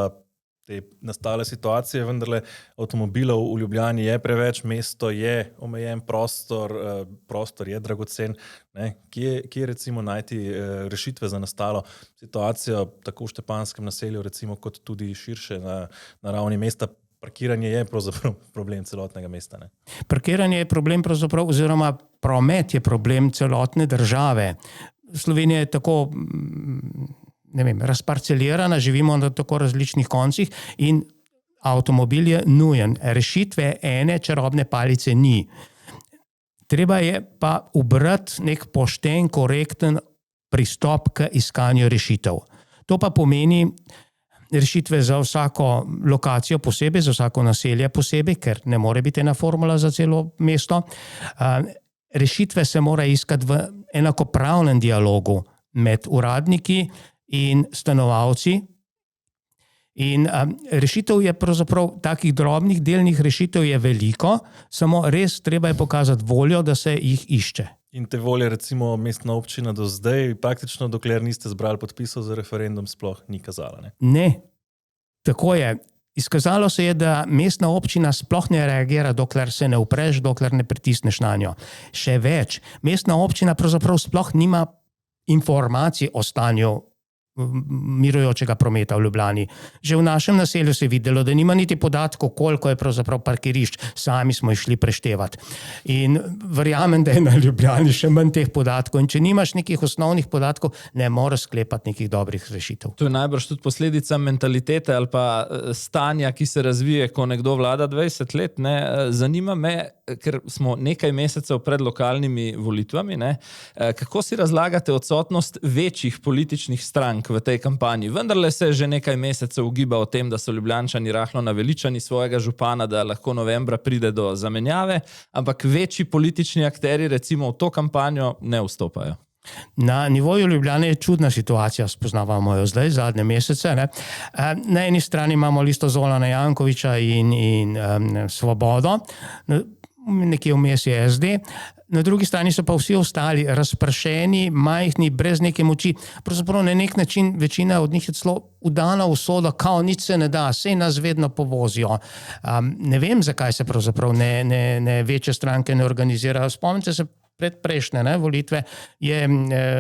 te nastale situacije? Vendarle avtomobilov v Ljubljani je preveč, mesto je omejen prostor, prostor je dragocen. Kje recimo najti rešitve za nastalo situacijo tako v Štepanskem naselju recimo kot tudi širše na ravni mesta? Parkiranje je pravzaprav problem celotnega mesta. Ne? Parkiranje je problem pravzaprav, oziroma promet je problem celotne države. Slovenija je tako, razparcelirana, živimo na tako različnih koncih in avtomobil je nujen. Rešitve ene čarobne palice ni. Treba je pa ubrati nek pošten, korekten pristop k iskanju rešitev. To pa pomeni rešitve za vsako lokacijo posebej, za vsako naselje posebej, ker ne more biti ena formula za celo mesto. Rešitve se mora iskati v enakopravnem dialogu med uradniki in stanovalci. In rešitev je pravzaprav, takih drobnih delnih rešitev je veliko, samo res treba je pokazati voljo, da se jih išče. In te volje recimo mestna občina do zdaj, praktično dokler niste zbrali podpisov za referendum, sploh ni kazala, ne? Ne, tako je. Izkazalo se je, da mestna občina sploh ne reagira, dokler se ne upreš, dokler ne pritisneš na njo. Še več, mestna občina pravzaprav sploh nima informacij o stanju mirujočega prometa v Ljubljani. Že v našem naselju se je videlo, da nima niti podatkov, koliko je pravzaprav parkirišč. Sami smo išli preštevati. In verjamem, da je na Ljubljani še manj teh podatkov. In če nimaš nekih osnovnih podatkov, ne moreš sklepati nekih dobrih rešitev. To je najbrž tudi posledica mentalitete ali pa stanja, ki se razvije, ko nekdo vlada 20 let. Ne? Zanima me, ker smo nekaj mesecev pred lokalnimi volitvami, ne, kako si razlagate odsotnost večjih političnih strank v tej kampanji? Vendarle se že nekaj mesecev ugiba o tem, da so Ljubljančani rahlo naveličani svojega župana, da lahko novembra pride do zamenjave, ampak večji politični akteri recimo v to kampanjo ne vstopajo. Na nivoju Ljubljane je čudna situacija, spoznavamo jo zdaj, zadnje mesece. Ne? Na eni strani imamo listo Zorana Jankovića in Svobodo, nekje vmes je SD, na drugi strani so pa vsi ostali razpršeni, majhni, brez neke moči. Pravzaprav na nek način večina od njih je celo udana v sodo, kao nič se ne da, sej nas vedno povozijo. Ne vem, zakaj se pravzaprav ne večje stranke ne organizirajo. Spomnite se, predprejšnje volitve je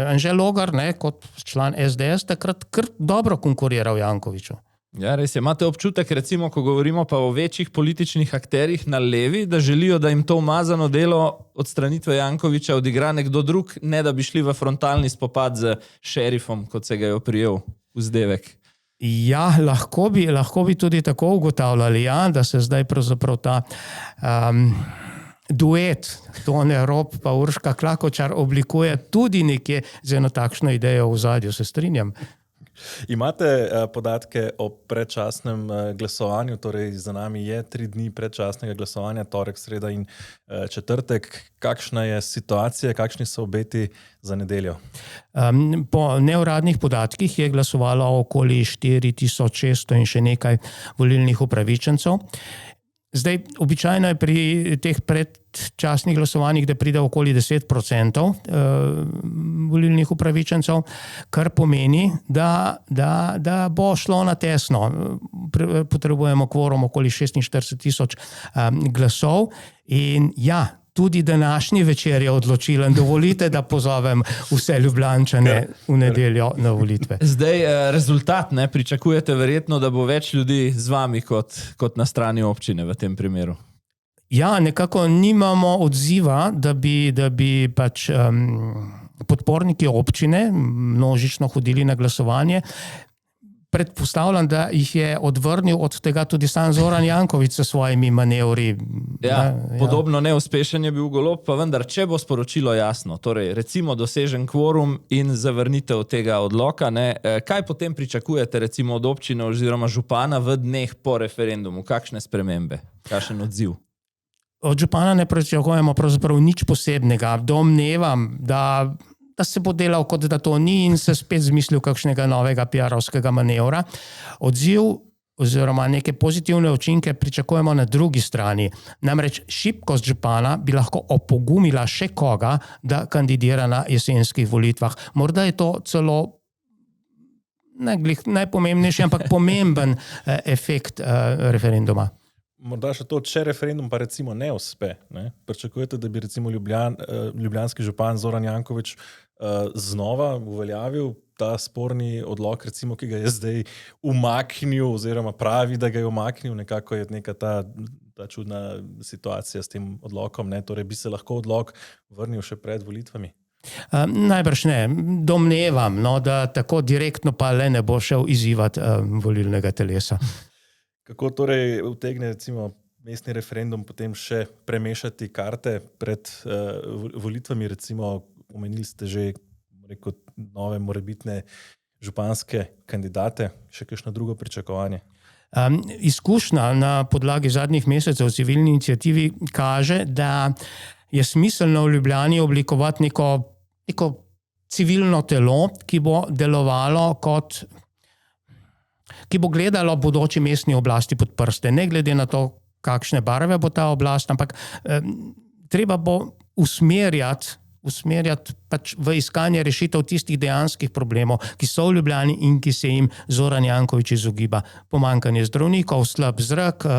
Anže Logar kot član SDS takrat kar dobro konkuriral Jankoviću. Ja, res je. Imate občutek, recimo, ko govorimo pa o večjih političnih akterjih na levi, da želijo, da jim to umazano delo odstranitve Jankovića odigra nekdo drug, ne da bi šli v frontalni spopad z šerifom, kot se ga je oprijel vzdevek? Ja, lahko bi tudi tako ugotavljali, ja, da se zdaj pravzaprav ta duet Tone Rop pa Urška Klakočar oblikuje tudi nekje z eno takšno idejo v zadju, se strinjam. Imate podatke o predčasnem glasovanju, torej za nami je 3 dni predčasnega glasovanja, torek, sreda in četrtek. Kakšna je situacija, kakšni so obeti za nedeljo? Po neuradnih podatkih je glasovalo okoli 4600 in še nekaj volilnih upravičencev. Zdaj, običajno je pri teh predčasnih glasovanjih, da pride okoli 10% volilnih upravičencev, kar pomeni, da bo šlo na tesno. Potrebujemo kvorum okoli 46 000 glasov in ja, tudi današnji večer je odločilen. Dovolite, da pozovem vse Ljubljančane v nedeljo na volitve. Zdaj, rezultat, ne, pričakujete verjetno, da bo več ljudi z vami kot na strani občine v tem primeru? Ja, nekako nimamo odziva, da bi pač podporniki občine množično hodili na glasovanje. Predpostavljam, da jih je odvrnil od tega tudi sam Zoran Janković s svojimi manevri. Ja, podobno neuspešen je bil Golob, pa vendar, če bo sporočilo jasno, torej recimo dosežen kvorum in zavrnitev tega odloka, ne, kaj potem pričakujete recimo od občine oziroma župana v dneh po referendumu? Kakšne spremembe? Kakšen odziv? Od župana ne pričakujemo pravzaprav nič posebnega. Domnevam, da se bo delal, kot da to ni in se spet zmislil kakšnega novega PR-ovskega manevra. Odziv oziroma neke pozitivne učinke pričakujemo na drugi strani. Namreč šibkost župana bi lahko opogumila še koga, da kandidira na jesenskih volitvah. Morda je to celo najpomembnejši, ampak pomemben efekt referenduma. Morda še to, če referendum pa recimo ne uspe. Ne? Pričakujete, da bi recimo ljubljanski župan Zoran Janković znova uveljavil ta sporni odlok, recimo, ki ga je zdaj umaknil oziroma pravi, da ga je umaknil, nekako je neka ta čudna situacija s tem odlokom, ne? Torej bi se lahko odlok vrnil še pred volitvami? Najbrž ne. Domnevam, da tako direktno pa le ne bo šel izzivati volilnega telesa. Kako torej utegne recimo mestni referendum potem še premešati karte pred volitvami, recimo omenili ste že nove morebitne županske kandidate, še kakšno drugo pričakovanje? Izkušnja na podlagi zadnjih mesecev v civilni iniciativi kaže, da je smiselno v Ljubljani oblikovati neko civilno telo, ki bo delovalo ki bo gledalo bodoči mestni oblasti pod prste, ne glede na to, kakšne barve bo ta oblast, ampak treba bo usmerjati pač v iskanje rešitev tistih dejanskih problemov, ki so v Ljubljani in ki se jim Zoran Janković izogiba. Pomanjkanje zdravnikov, slab zrak,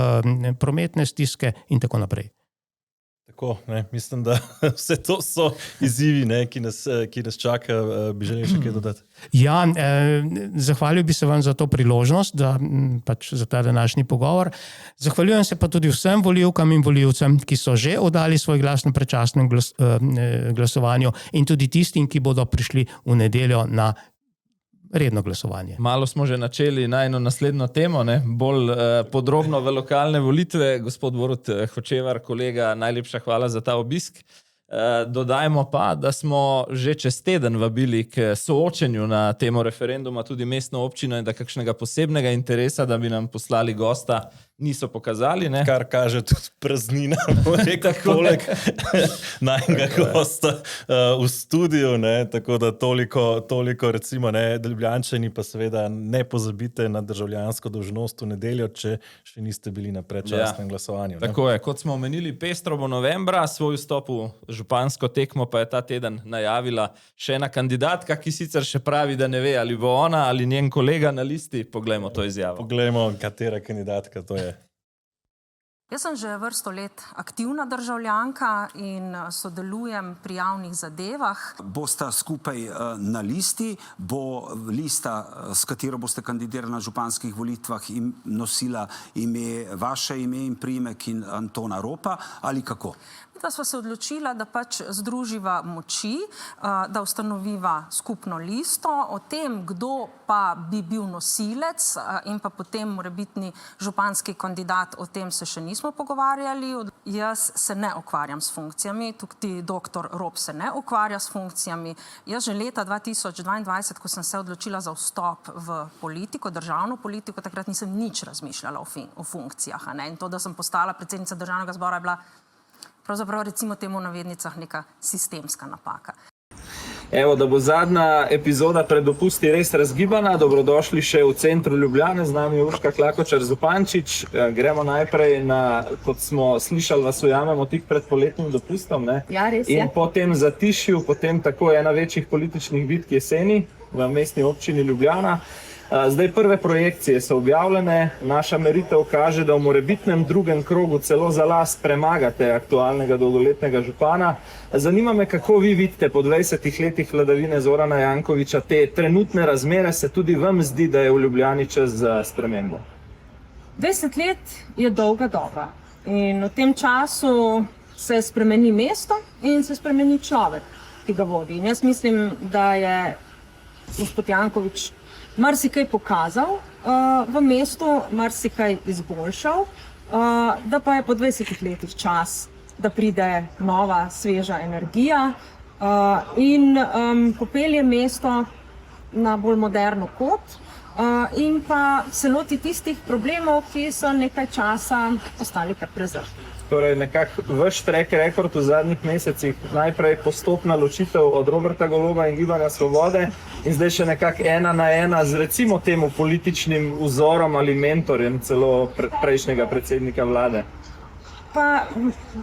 prometne stiske in tako naprej. Tako, ne, mislim, da vse to so izzivi, ne, ki nas čaka. Bi želeli še kaj dodati? Ja, zahvalil bi se vam za to priložnost, pač za ta današnji pogovor. Zahvaljujem se pa tudi vsem volivkam in volivcem, ki so že oddali svoj glas na predčasnem glasovanju in tudi tistim, ki bodo prišli v nedeljo na redno glasovanje. Malo smo že načeli najno naslednjo temo, ne? Bolj podrobno v lokalne volitve. Gospod Borut Hočevar, kolega, najlepša hvala za ta obisk. Dodajmo pa, da smo že čez teden vabili k soočenju na temo referenduma tudi mestno občino in da kakšnega posebnega interesa, da bi nam poslali gosta, niso pokazali. Ne? Kar kaže tudi praznina, poleg najnega gosta v studiu, ne? Tako da toliko recimo, ne, Ljubljančani pa seveda ne pozabite na državljansko dolžnost v nedeljo, če še niste bili na predčasnem glasovanju. Ne? Tako je, kot smo omenili, pestro bo novembra, svoj vstop v župansko tekmo pa je ta teden najavila še ena kandidatka, ki sicer še pravi, da ne ve, ali bo ona ali njen kolega na listi. Poglejmo to izjavo. Poglejmo, katera kandidatka to je. Jaz sem že vrsto let aktivna državljanka in sodelujem pri javnih zadevah. Boste skupaj na listi, bo lista, s katero boste kandidirali na županskih volitvah, nosila vaše ime in priimek in Antona Ropa ali kako? Da sva se odločila, da pač združiva moči, da ustanoviva skupno listo. O tem, kdo pa bi bil nosilec in pa potem morebitni županski kandidat, o tem se še nismo pogovarjali. Jaz se ne ukvarjam s funkcijami, tudi doktor Rop se ne ukvarja s funkcijami. Jaz že leta 2022, ko sem se odločila za vstop v politiko, državno politiko, takrat nisem nič razmišljala o funkcijah. In to, da sem postala predsednica državnega zbora, je bila pravzaprav recimo temu v navednicah neka sistemska napaka. Evo, da bo zadnja epizoda pred dopusti res razgibana. Dobrodošli še v centru Ljubljane, z nami Urška Klakočar Zupančič. Gremo najprej na, kot smo slišali, vas ujamemo tik pred poletnim dopustom, ne? Ja, res je. In po tem zatišju, potem tako ena večjih političnih bitk jeseni v mestni občini Ljubljana. Zdaj prve projekcije so objavljene, naša meritev kaže, da v morebitnem drugem krogu celo za las premagate aktualnega dolgoletnega župana. Zanima me, kako vi vidite po 20 letih vladavine Zorana Jankovića te trenutne razmere, se tudi vam zdi, da je v Ljubljani čas za spremembo? 20 let je dolga doba in v tem času se spremeni mesto in se spremeni človek, ki ga vodi. In jaz mislim, da je gospod Janković marsikaj pokazal v mestu, marsikaj izboljšal, da pa je po 20 letih čas, da pride nova, sveža energija in popelje mesto na bolj moderno pot in pa se loti tistih problemov, ki so nekaj časa ostali kar prezrti. Torej nekako vaš track record v zadnjih mesecih, najprej postopna ločitev od Roberta Goloba in Gibanja Svobode in zdaj še nekako 1 na 1 z recimo temu političnim vzorom ali mentorjem celo prejšnjega predsednika vlade. Pa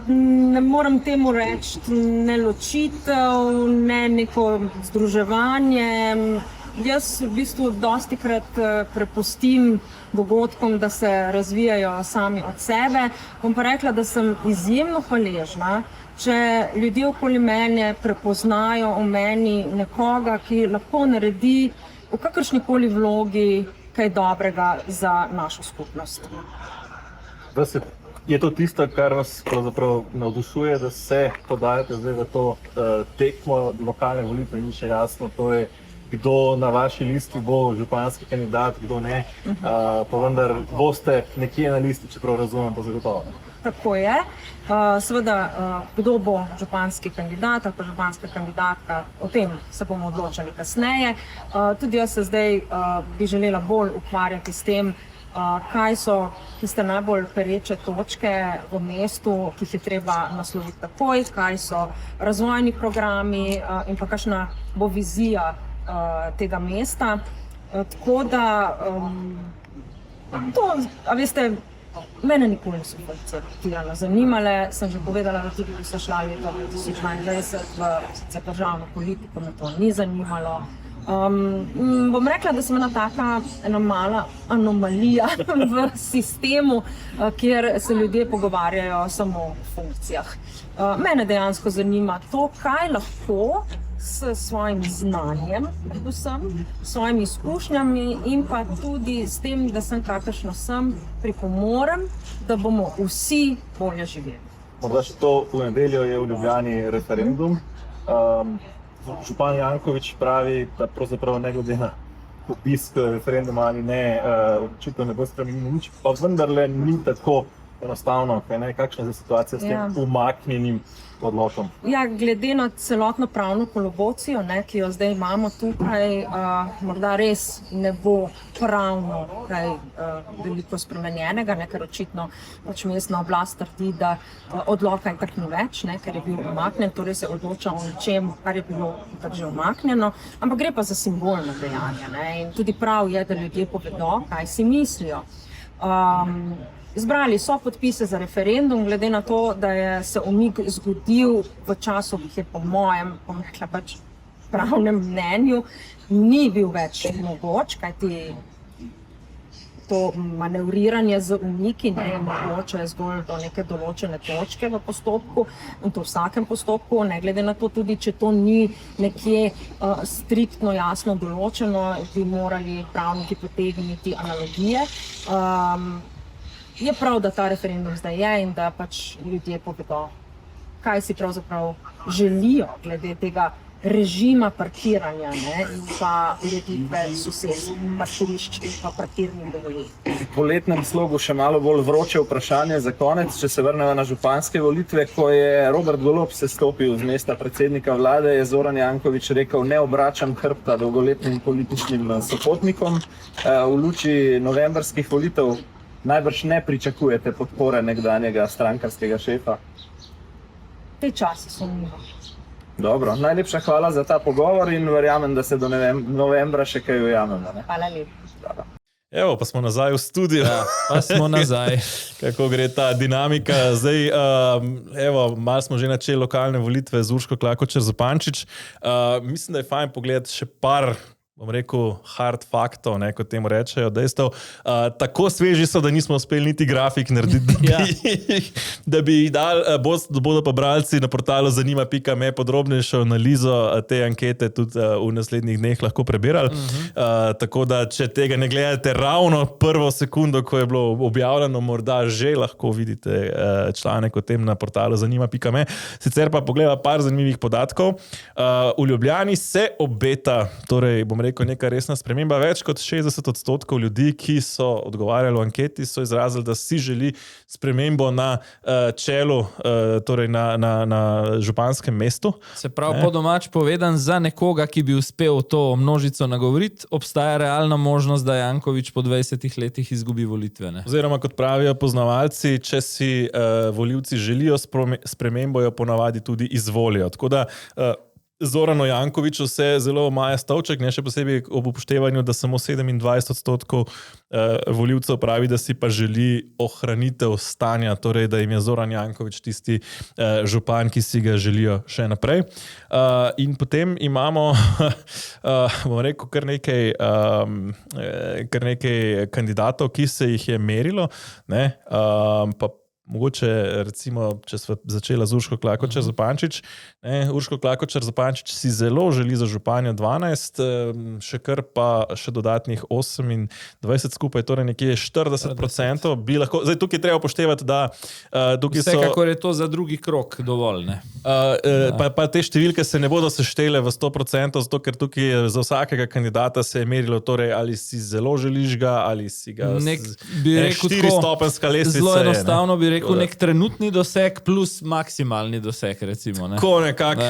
ne moram temu reči ne ločitev, ne neko združevanje. Jaz v bistvu dostikrat prepustim dogodkom, da se razvijajo sami od sebe. Bom pa rekla, da sem izjemno hvaležna, če ljudje okoli mene prepoznajo v meni nekoga, ki lahko naredi v kakršnikoli vlogi kaj dobrega za našo skupnost. Je to tisto, kar vas pravzaprav navdušuje, da se podajate zdaj v to tekmo lokalne volitve, ni še jasno, to je kdo na vaši listi bo županski kandidat, kdo ne, pa vendar boste nekje na listi, čeprav razumem, pa zagotovo. Tako je. Seveda, kdo bo županski kandidat ali pa županska kandidatka, o tem se bomo odločali kasneje. Tudi jaz se zdaj bi želela bolj ukvarjati s tem, kaj so tiste najbolj pereče točke v mestu, ki jih je treba nasloviti takoj, kaj so razvojni programi in pa kakšna bo vizija tega mesta. Tako da, to, a veste, mene nikoli niso politizirano zanimale, sem že povedala, da tudi bi se šla leta 2022 v državno politiko, me to ni zanimalo. Bom rekla, da sem ena mala anomalija v sistemu, kjer se ljudje pogovarjajo samo o funkcijah. Mene dejansko zanima to, kaj lahko s svojim znanjem, predvsem, s svojimi izkušnjami in pa tudi s tem, da sem kakršna sem, pripomorem, da bomo vsi bolje živeli. Morda še to, v nedeljo je v Ljubljani referendum. Župan Janković pravi, da pravzaprav ne glede na obisk referenduma ali ne, očitno ne bo spremenil nič, pa vendarle ni tako enostavno, kakšna je situacija s tem umaknjenim odlokom? Ja, glede na celotno pravno kolobocijo, ki jo zdaj imamo tukaj, morda res ne bo pravno veliko spremenjenega, ker očitno pač mestna oblast trdi, da odloka itak ni več, ker je bil umaknjen, torej se odloča o nečem, kar je bilo itak že umaknjeno, ampak gre pa za simbolno dejanje. In tudi prav je, da ljudje povedo, kaj si mislijo. Zbrali so podpise za referendum, glede na to, da je se umik zgodil v času, ki je po mojem, pač pravnem mnenju, ni bil več mogoč, kajti to manevriranje z umiki ne je mogoče zgolj do neke določene točke v postopku in to v vsakem postopku, ne glede na to tudi, če to ni nekje striktno jasno določeno, bi morali pravniki potegniti analogije. Je prav, da ta referendum zdaj je in da pač ljudje povedo, kaj si pravzaprav želijo glede tega režima parkiranja in pa ureditve sosedskih parkirišč in pa parkirnih dovoljenj. Po letnem slogu še malo bolj vroče vprašanje za konec, če se vrnemo na županske volitve. Ko je Robert Golob sestopil z mesta predsednika vlade, je Zoran Janković rekel: ne obračam hrbta dolgoletnim političnim sopotnikom. V luči novembrskih volitev najbrž ne pričakujete podpore nekdanjega strankarskega šefa? Te časi so mimo. Dobro, najlepša hvala za ta pogovor in verjamem, da se do novembra še kaj ujamemo. Hvala lepa. Evo, pa smo nazaj v studiu. Ja, pa smo nazaj. Kako gre ta dinamika. Zdaj, evo, malo smo že načeli lokalne volitve z Urško Klakočar Zupančič. Mislim, da je fajn pogledati še par, bom rekel, hard faktov, kot temu rečejo, dejstev. Tako sveži so, da nismo uspeli niti grafik narediti, da bi jih dali. Bodo pa bralci na portalu zanima.me podrobnejšo analizo te ankete tudi v naslednjih dneh lahko prebirali. Tako da, če tega ne gledate ravno prvo sekundo, ko je bilo objavljeno, morda že lahko vidite članek o tem na portalu zanima.me. Sicer pa pogleda par zanimivih podatkov. V Ljubljani se obeta, torej bom rekel, neka resna sprememba. Več kot 60% ljudi, ki so odgovarjali v anketi, so izrazili, da si želi spremembo na čelu, torej na županskem mestu. Se pravi, po domač povedan, za nekoga, ki bi uspel to množico nagovoriti, obstaja realna možnost, da Janković po 20 letih izgubi volitve. Oziroma, kot pravijo poznavalci, če si volivci želijo spremembo, jo ponavadi tudi izvolijo. Tako da Zoranu Jankoviću se zelo maja stavček, še posebej ob upoštevanju, da samo 27% volivcev pravi, da si pa želi ohranitev stanja, torej da jim je Zoran Janković tisti župan, ki si ga želijo še naprej. In potem imamo, bom rekel, kar nekaj kandidatov, ki se jih je merilo, pa mogoče, recimo, če smo začela z Urško Klakočar Zupančič. Urško Klakočar Zupančič si zelo želi za županjo 12, še kar pa še dodatnih 28 skupaj, torej nekje 40% bi lahko. Zdaj, tukaj treba upoštevati, da tukaj so... Vsekakor je to za drugi krok dovolj, ne? Pa te številke se ne bodo seštele v 100%, zato ker tukaj za vsakega kandidata se je merilo, torej ali si zelo želiš ga, ali si ga... Bi rekel tako, stopenska lestvica. Zelo enostavno bi rekel nek trenutni doseg plus maksimalni doseg, recimo. Tako nekako,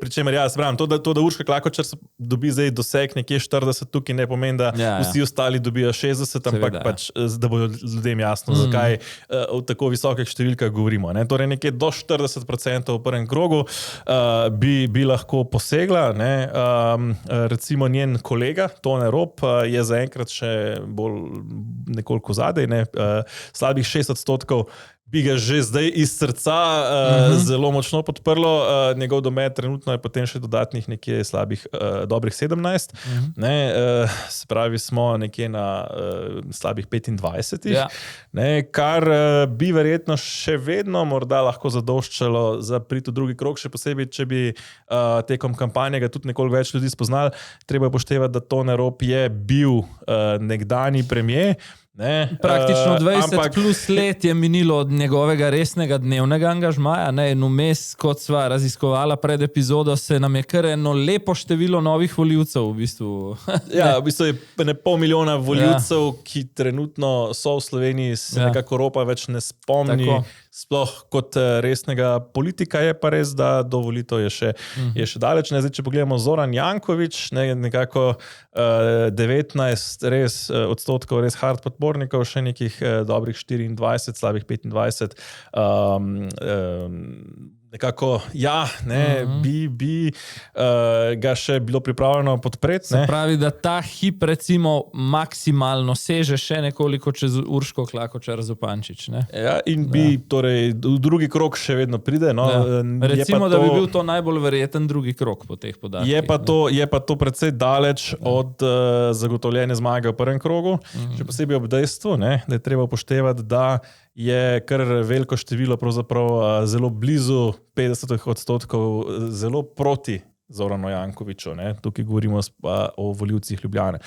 pri čemer jaz pravim, to, da Urška Klakočar dobi zdaj doseg nekje 40, tukaj ne pomeni, da vsi ostali dobijo 60, ampak pač, da bo ljudem jasno, zakaj v tako visokih številkah govorimo. Torej nekje do 40% v prvem krogu bi lahko posegla. Recimo njen kolega, Tone Rop, je zaenkrat še bolj nekoliko zadej, slabih 6% bi ga že zdaj iz srca zelo močno podprlo. Njegov domet trenutno je potem še dodatnih nekje slabih, dobrih 17. Se pravi, smo nekje na slabih 25. Kar bi verjetno še vedno morda lahko zadoščalo za priti v drugi krog, še posebej, če bi tekom kampanje ga tudi nekoliko več ljudi spoznali. Treba je poštevati, da Tone Rop je bil nekdanji premier. Praktično 20 plus let je minilo od njegovega resnega dnevnega angažmaja, ne, in vmes, kot sva raziskovala pred epizodo, se nam je kar eno lepo število novih volivcev v bistvu. Ja, v bistvu je 500 milijona volivcev, ki trenutno so v Sloveniji, se nekako Ropa več ne spomni. Tako. Sploh kot resnega politika, je pa res, da do volitev je še daleč. Zdaj, če pogledamo Zoran Janković, nekako 19 odstotkov res hard podpornikov, še nekih dobrih 24, slabih 25. Nekako, bi ga še bilo pripravljeno podpreti. Se pravi, da ta hip recimo maksimalno seže še nekoliko čez Urško Klakočar Zupančič. Ne? Ja, in bi torej v drugi krog še vedno pride. No, recimo, da bi bil to najbolj verjeten drugi krog po teh podatkih. Je pa to precej daleč od zagotovljene zmage v prvem krogu, še posebej ob dejstvu, da je treba upoštevati, da je kar veliko število, pravzaprav zelo blizu 50 odstotkov, zelo proti Zoranu Jankoviću. Tukaj govorimo o volivcih Ljubljane.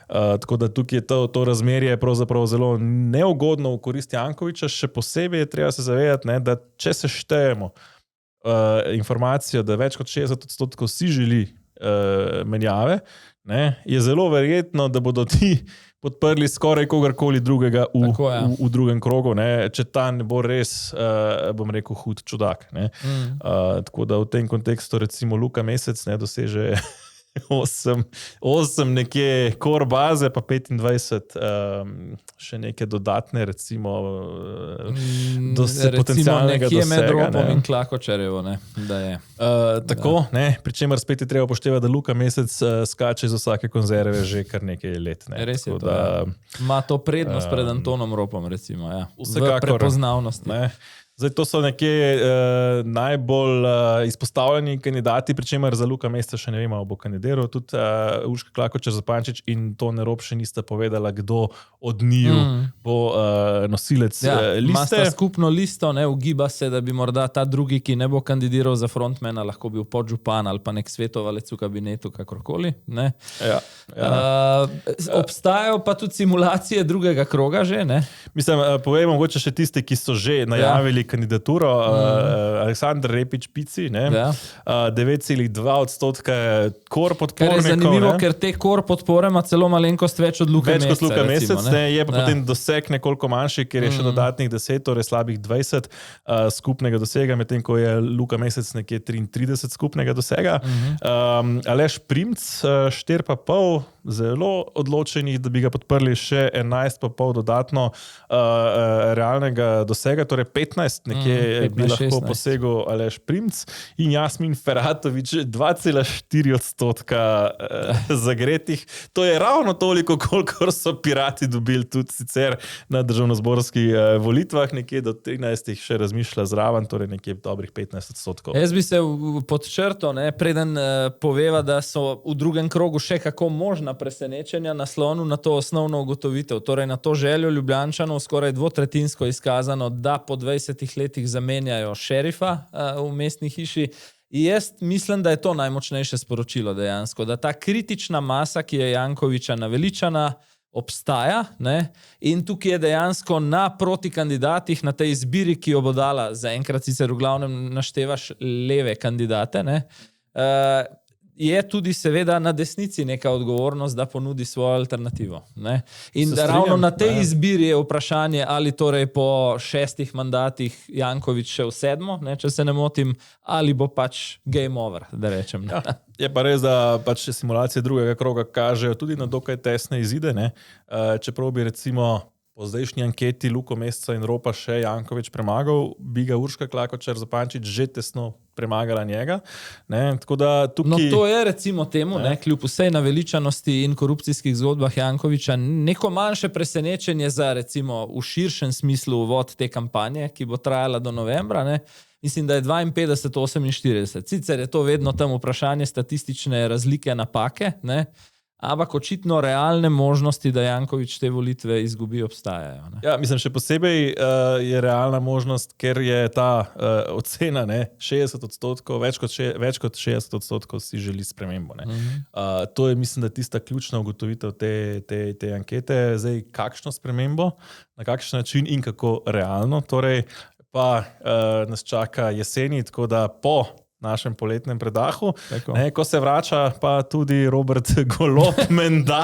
Tako da tukaj je to razmerje pravzaprav zelo neugodno v korist Jankovića. Še posebej je treba se zavedati, da če se štejemo informacijo, da več kot 60 odstotkov si želi menjave, je zelo verjetno, da bodo ti podprli skoraj kogarkoli drugega v drugem krogu, če ta ne bo res, bom rekel, hud čudak. Tako da v tem kontekstu recimo Luka Mesec doseže 8 nekje core baze, pa 25 še neke dodatne, recimo potencialnega dosega. Recimo nekje med Ropom in Klakočarjevo, da je. Tako, pri čemer spet je treba upoštevati, da Luka Mesec skače iz vsake konzerve že kar nekaj let. Res je to, ima to prednost pred Antonom Ropom, recimo, v prepoznavnosti. Zdaj, to so nekje najbolj izpostavljeni kandidati, pri čemer za Luka Mesca še ne vemo, bo kandidiral. Tudi Urška Klakočar Zupančič in Tone Rop še nista povedala, kdo od njiju bo nosilec liste. Masta skupno listo, ugiba se, da bi morda ta drugi, ki ne bo kandidiral za frontmana, lahko bil podžupan ali pa nek svetovalec v kabinetu, kakorkoli. Obstajajo pa tudi simulacije drugega kroga že, ne? Mislim, povejmo mogoče še tisti, ki so že najavili kandidaturo. Aleksandar Repić-Pici, 9,2 odstotka core podpornikov. Kar je zanimivo, ker te core podpore ima celo malenkost več od Luke Mesca. Več kot Luka Mesec, je pa potem doseg nekoliko manjši, ker je še dodatnih 10, torej slabih 20 skupnega dosega, medtem ko je Luka Mesec nekje 33 skupnega dosega. Aleš Primc, 4,5, zelo odločenih, da bi ga podprli še 11,5 dodatno realnega dosega, torej 15 nekje bi lahko posegel Aleš Primc, in Jasmin Ferhatović 2,4 odstotka zagretih. To je ravno toliko, kolikor so pirati dobili tudi sicer na državnozborskih volitvah, nekje do 13 še razmišlja zraven, torej nekje dobrih 15 odstotkov. Jaz bi se pod črto, preden poveva, da so v drugem krogu še kako možna presenečenja, naslonil na to osnovno ugotovitev, torej na to željo Ljubljančanov, skoraj dvotretjinsko izkazano, da po 20 letih zamenjajo šerifa v mestni hiši. Jaz mislim, da je to najmočnejše sporočilo dejansko, da ta kritična masa, ki je Jankovića naveličana, obstaja, in tukaj je dejansko na protikandidatih, na tej izbiri, ki jo bo dala, zaenkrat sicer v glavnem naštevaš leve kandidate, je tudi seveda na desnici neka odgovornost, da ponudi svojo alternativo. In ravno na tej izbiri je vprašanje, ali torej po 6 mandatih Janković še v 7, če se ne motim, ali bo pač game over, da rečem. Je pa res, da pač simulacije drugega kroga kažejo tudi na dokaj tesne izide. Čeprav bi recimo po zdajšnji anketi Luko Mesca in Ropa še Janković premagal, bi ga Urška Klakočar Zupančič že tesno premagala njega. Tako da tukaj... No to je recimo temu, kljub vsej naveličanosti in korupcijskih zgodbah Jankovića, neko manjše presenečenje za recimo v širšem smislu uvod te kampanje, ki bo trajala do novembra. Mislim, da je 52-48. Sicer je to vedno tam vprašanje statistične razlike napake, ampak očitno realne možnosti, da Janković te volitve izgubi, obstajajo. Ne? Ja, mislim, še posebej je realna možnost, ker je ta ocena 60%, več kot 60% si želi spremembo. To je, mislim, da tista ključna ugotovitev te ankete. Zdaj, kakšno spremembo, na kakšen način in kako realno. Torej, pa nas čaka jeseni, tako da po našem poletnem predahu, ko se vrača pa tudi Robert Golob menda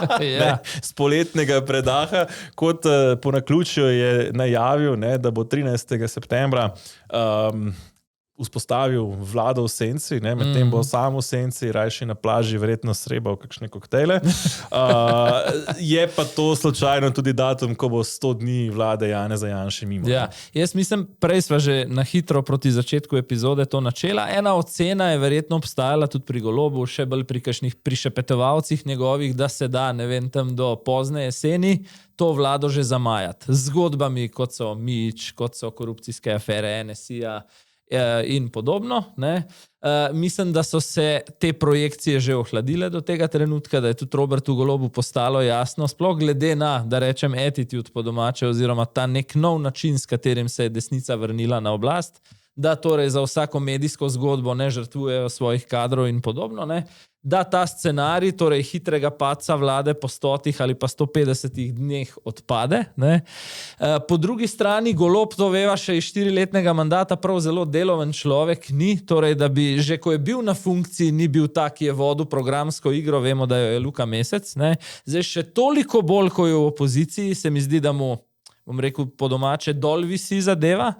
z poletnega predaha, kot po naključju je najavil, da bo 13. septembra vzpostavil vlado v senci, medtem bo sam v senci, rajši na plaži verjetno srebal kakšne koktejle. Je pa to slučajno tudi datum, ko bo 100 dni vlade Janeza Janše mimo. Ja, jaz mislim, prej sva že na hitro proti začetku epizode to načela. Ena ocena je verjetno obstajala tudi pri Golobu, še bolj pri kakšnih prišepetovalcih njegovih, da se da, ne vem, tam do pozne jeseni to vlado že zamajati. Z zgodbami, kot so Mič, kot so korupcijske afere NSI-ja, in podobno. Mislim, da so se te projekcije že ohladile do tega trenutka, da je tudi Robertu Golobu postalo jasno, sploh glede na, da rečem, attitude po domače, oziroma ta nek nov način, s katerim se je desnica vrnila na oblast, da torej za vsako medijsko zgodbo ne žrtvujejo svojih kadrov in podobno, da ta scenarij, torej hitrega padca vlade po 100 ali pa 150 dneh odpade. Po drugi strani Golob, to veva še iz 4-letnega mandata, prav zelo deloven človek ni, torej da bi že ko je bil na funkciji, ni bil tak, ki je vodil programsko igro, vemo, da jo je Luka Mesec. Zdaj še toliko bolj, ko je v opoziciji, se mi zdi, da mu, bom rekel po domače, dol visi zadeva,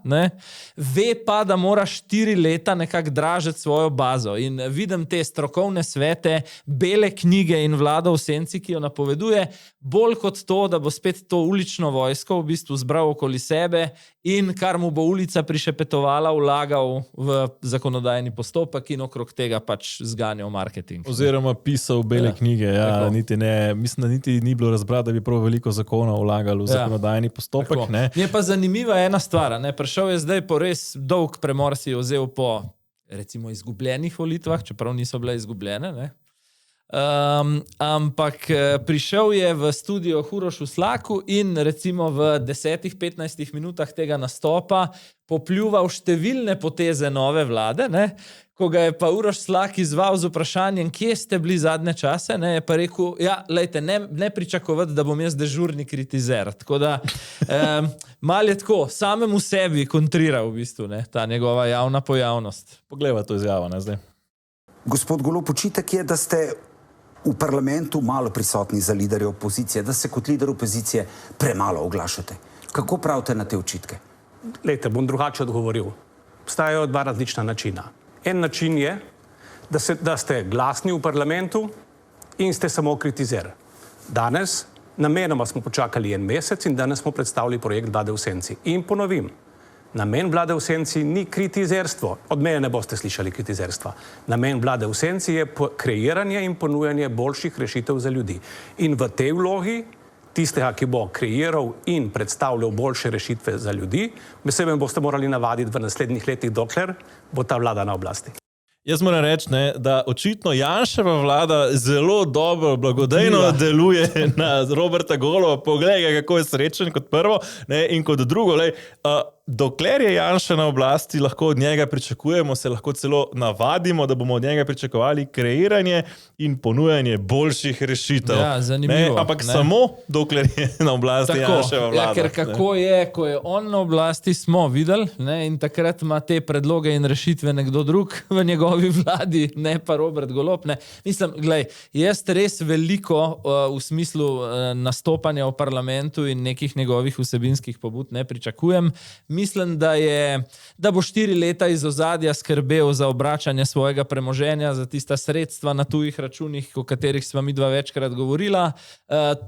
ve pa, da mora 4 leta nekako dražiti svojo bazo in vidim te strokovne svete, bele knjige in vlado v senci, ki jo napoveduje, bolj kot to, da bo spet to ulično vojsko v bistvu zbral okoli sebe in kar mu bo ulica prišepetovala, vlagal v zakonodajni postopek in okrog tega pač zganjal marketing. Oziroma pisal bele knjige, niti ne, mislim, da niti ni bilo razbrati, da bi prav veliko zakonov vlagali v zakonodajni postopek. Je pa zanimiva ena stvar, prišel je zdaj po res dolg premor, si je vzel po recimo izgubljenih volitvah, čeprav niso bile izgubljene, ampak prišel je v studio Urošu Slaku in recimo v 10-15 minutah tega nastopa popljuval številne poteze nove vlade, ko ga je pa Uroš Slak izval z vprašanjem, kje ste bili zadnje čase, je pa rekel, lejte, ne pričakovati, da bom jaz dežurni kritizer. Tako da, malo je tako, samemu sebi kontriral v bistvu, ta njegova javna pojavnost. Poglejva to izjavo, zdaj. Gospod Golob, očitek je, da ste v parlamentu malo prisotni za liderje opozicije, da se kot lider opozicije premalo oglašate. Kako pravite na te očitke? Lejte, bom drugače odgovoril. Obstajajo 2 različna načina. En način je, da ste glasni v parlamentu in ste samo kritizer. Danes, namenoma smo počakali 1 mesec in danes smo predstavili projekt vlade v senci. In ponovim, namen vlade v senci ni kritizerstvo. Od mene ne boste slišali kritizerstva. Namen vlade v senci je kreiranje in ponujanje boljših rešitev za ljudi. In v tej vlogi tistega, ki bo kreiral in predstavljal boljše rešitve za ljudi, se boste morali navaditi v naslednjih letih, dokler bo ta vlada na oblasti. Jaz moram reči, da očitno Janševa vlada zelo dobro, blagodejno deluje na Roberta Goloba. Poglej, kako je srečen kot prvo, in kot drugo. Dokler je Janša na oblasti, lahko od njega pričakujemo, se lahko celo navadimo, da bomo od njega pričakovali kreiranje in ponujanje boljših rešitev. Ja, zanimivo. Ampak samo dokler je na oblasti Janševa vlada. Ker kako je, ko je on na oblasti, smo videli, in takrat ima te predloge in rešitve nekdo drug v njegovi vladi, ne pa Robert Golob. Mislim, glej, jaz res veliko v smislu nastopanja v parlamentu in nekih njegovih vsebinskih pobud ne pričakujem. Mislim, da bo 4 leta iz ozadja skrbel za obračanje svojega premoženja, za tista sredstva na tujih računih, o katerih sva midva večkrat govorila,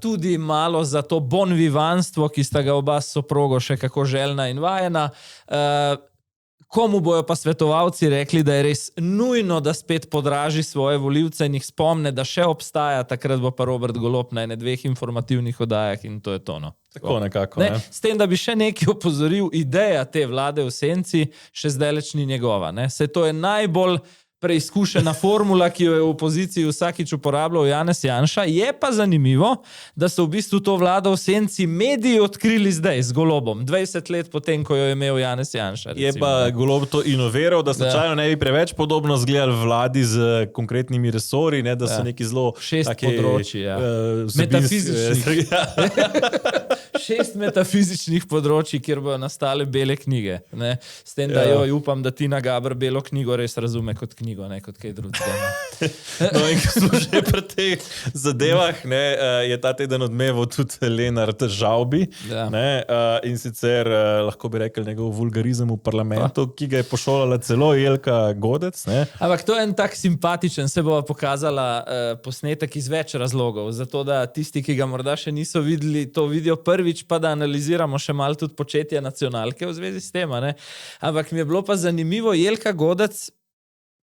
tudi malo za to bonvivanstvo, ki sta ga oba s soprogo še kako željna in vajena. Komu bojo pa svetovalci rekli, da je res nujno, da spet podraži svoje volivce in jih spomne, da še obstaja, takrat bo pa Robert Golob na 2 informativnih oddajah in to je to. Tako nekako. S tem, da bi še nekaj opozoril, ideja te vlade v senci še zdaleč ni njegova. Se to je najbolj preizkušena formula, ki jo je v opoziciji vsakič uporabljal Janez Janša. Je pa zanimivo, da so v bistvu to vlado v senci mediji odkrili zdaj z Golobom, 20 let potem, ko jo je imel Janez Janša. Je pa Golob to inoviral, da slučajno ne bi preveč podobno zgledali vladi z konkretnimi resori, ne, da so neki zelo 6 področji, metafizičnih. 6 metafizičnih področji, kjer bojo nastale bele knjige. Ne? S tem, da upam, da Tina Gaber belo knjigo res razume kot knjigo, ne kot kaj drugega. No in ko smo že pri teh zadevah, ne, je ta teden odmeval tudi Lenart Žavbi. Ne, in sicer lahko bi rekel njegov vulgarizem v parlamentu, ki ga je pošolala celo Jelka Godec. Ne. Ampak to je en tak simpatičen, se bova pokazala posnetek iz več razlogov. Zato, da tisti, ki ga morda še niso videli, to vidijo prvič, pa da analiziramo še malo tudi početje nacionalke v zvezi s tem. Ne? Ampak mi je bilo pa zanimivo, Jelka Godec,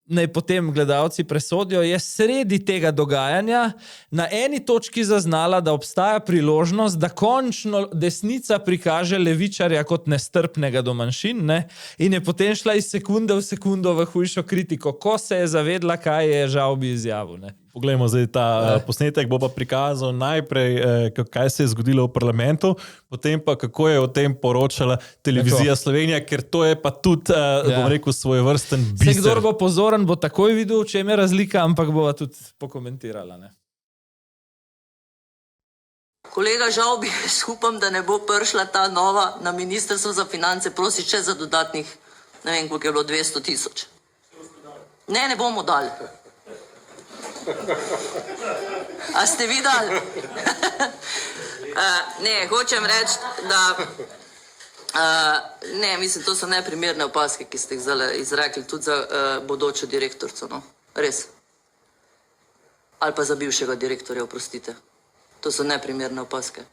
naj potem gledalci presodijo, je sredi tega dogajanja na eni točki zaznala, da obstaja priložnost, da končno desnica prikaže levičarja kot nestrpnega do manjšin, ne? In je potem šla iz sekunde v sekundo v hujšo kritiko, ko se je zavedla, kaj je Žavbi izjavil. Ne? Poglejmo zdaj ta posnetek, bo pa prikazal najprej, kaj se je zgodilo v parlamentu, potem pa kako je o tem poročala televizija Slovenija, ker to je pa tudi, bom rekel, svojevrsten biser. Vse, kdor bo pozoren, bo takoj videl, v čem je razlika, ampak bova tudi pokomentirala. Ne? Kolega Žavbi, upam, da ne bo prišla ta nova na Ministrstvo za finance, prosi še za dodatnih, ne vem, koliko je bilo, 200 000. Ne bomo dali. A ste videli? Ne, hočem reči, da ne, mislim, to so neprimerne opaske, ki ste jih zdaj izrekli tudi za bodočo direktorico, no. Res. Ali pa za bivšega direktorja, oprostite. To so neprimerne opaske.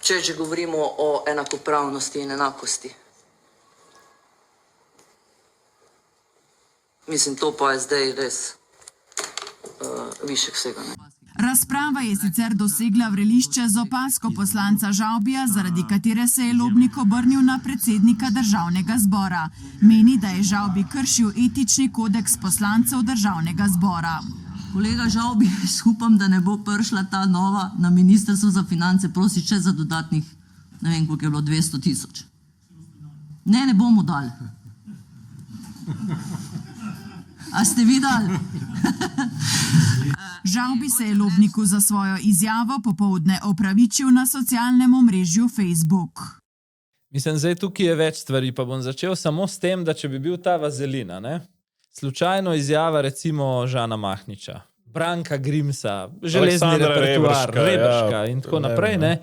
Če že govorimo o enakopravnosti in enakosti. Mislim, to pa je zdaj res višek vsega. Ne? Razprava je sicer dosegla vrelišče z opasko poslanca Žavbija, zaradi katere se je Lobnik obrnil na predsednika Državnega zbora. Meni, da je Žavbi kršil etični kodeks poslancev Državnega zbora. Kolega Žavbi, upam, da ne bo prišla ta nova na Ministrstvo za finance, prosi še za dodatnih, ne vem, koliko je bilo, 200 000. Ne bomo dali. A ste videli? Žavbi se je Lobniku za svojo izjavo popoldne opravičil na socialnem omrežju Facebook. Mislim, zdaj tukaj je več stvari, pa bom začel samo s tem, da če bi bil ta vazelina, ne? Slučajno izjava recimo Žana Mahniča, Branka Grimsa, železni repertoar, Reberška in tako naprej, ne?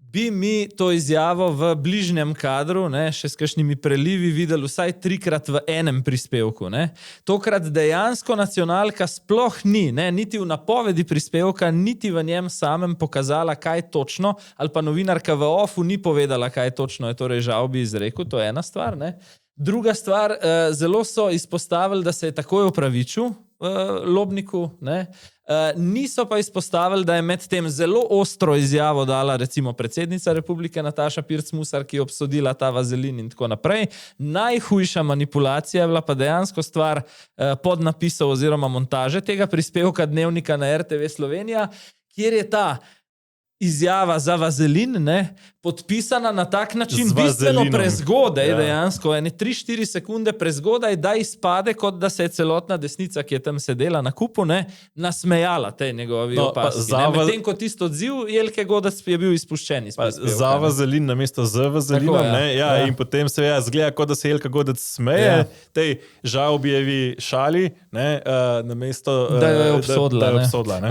Bi mi to izjavo v bližnjem kadru, ne, še s kakšnimi prelivi videli vsaj 3-krat v enem prispevku. Ne. Tokrat dejansko nacionalka sploh ni, ne, niti v napovedi prispevka, niti v njem samem pokazala, kaj točno, ali pa novinarka v OFU ni povedala, kaj točno je torej Žavbi izrekel, to je ena stvar. Ne. Druga stvar, zelo so izpostavili, da se je takoj opravičil Lobniku, ne. Niso pa izpostavili, da je med tem zelo ostro izjavo dala recimo predsednica Republike Nataša Pirc Musar, ki je obsodila ta vazelin in tako naprej. Najhujša manipulacija je bila pa dejansko stvar podnapisov oziroma montaže tega prispevka Dnevnika na RTV Slovenija, kjer je ta izjava za vazelin, ne, podpisana na tak način bistveno prezgodaj, dejansko, 3-4 sekunde prezgodaj, da izpade, kot da se je celotna desnica, ki je tam sedela na kupu, ne, nasmejala tej njegovi opaski. Medtem ko tisto odziv Jelke Godec je bil izpuščen iz prispevka. Za vazelin namesto z vazelinom, ne, in potem se zgleda, kot da se Jelka Godec smeje, tej Žavbijevi šali, ne, namesto da jo je obsodila.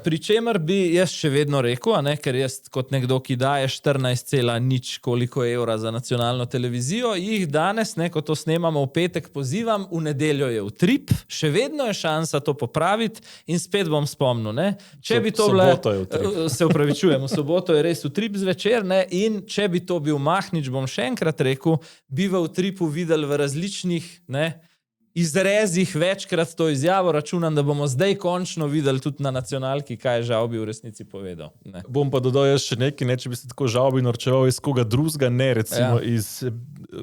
Pri čemer bi jaz še vedno rekel, ne, ker jaz kot nekdo, ki daje 14,0 koliko evra za nacionalno televizijo, jih danes, ne, ko to snemamo v petek, pozivam, v nedeljo je utrip, še vedno je šansa to popraviti in spet bom spomnil, ne. Če bi to se upravičujem, v soboto je res utrip zvečer, ne, in če bi to bil Mahnič, bom še enkrat rekel, bi v utripu videli v različnih, ne, izrezih večkrat to izjavo, računam, da bomo zdaj končno videli tudi na nacionalki, kaj je Žavbi v resnici povedal. Ne. Bom pa dodal jaz še nekaj, če bi se tako Žavbi norčeval iz koga drugega, ne recimo iz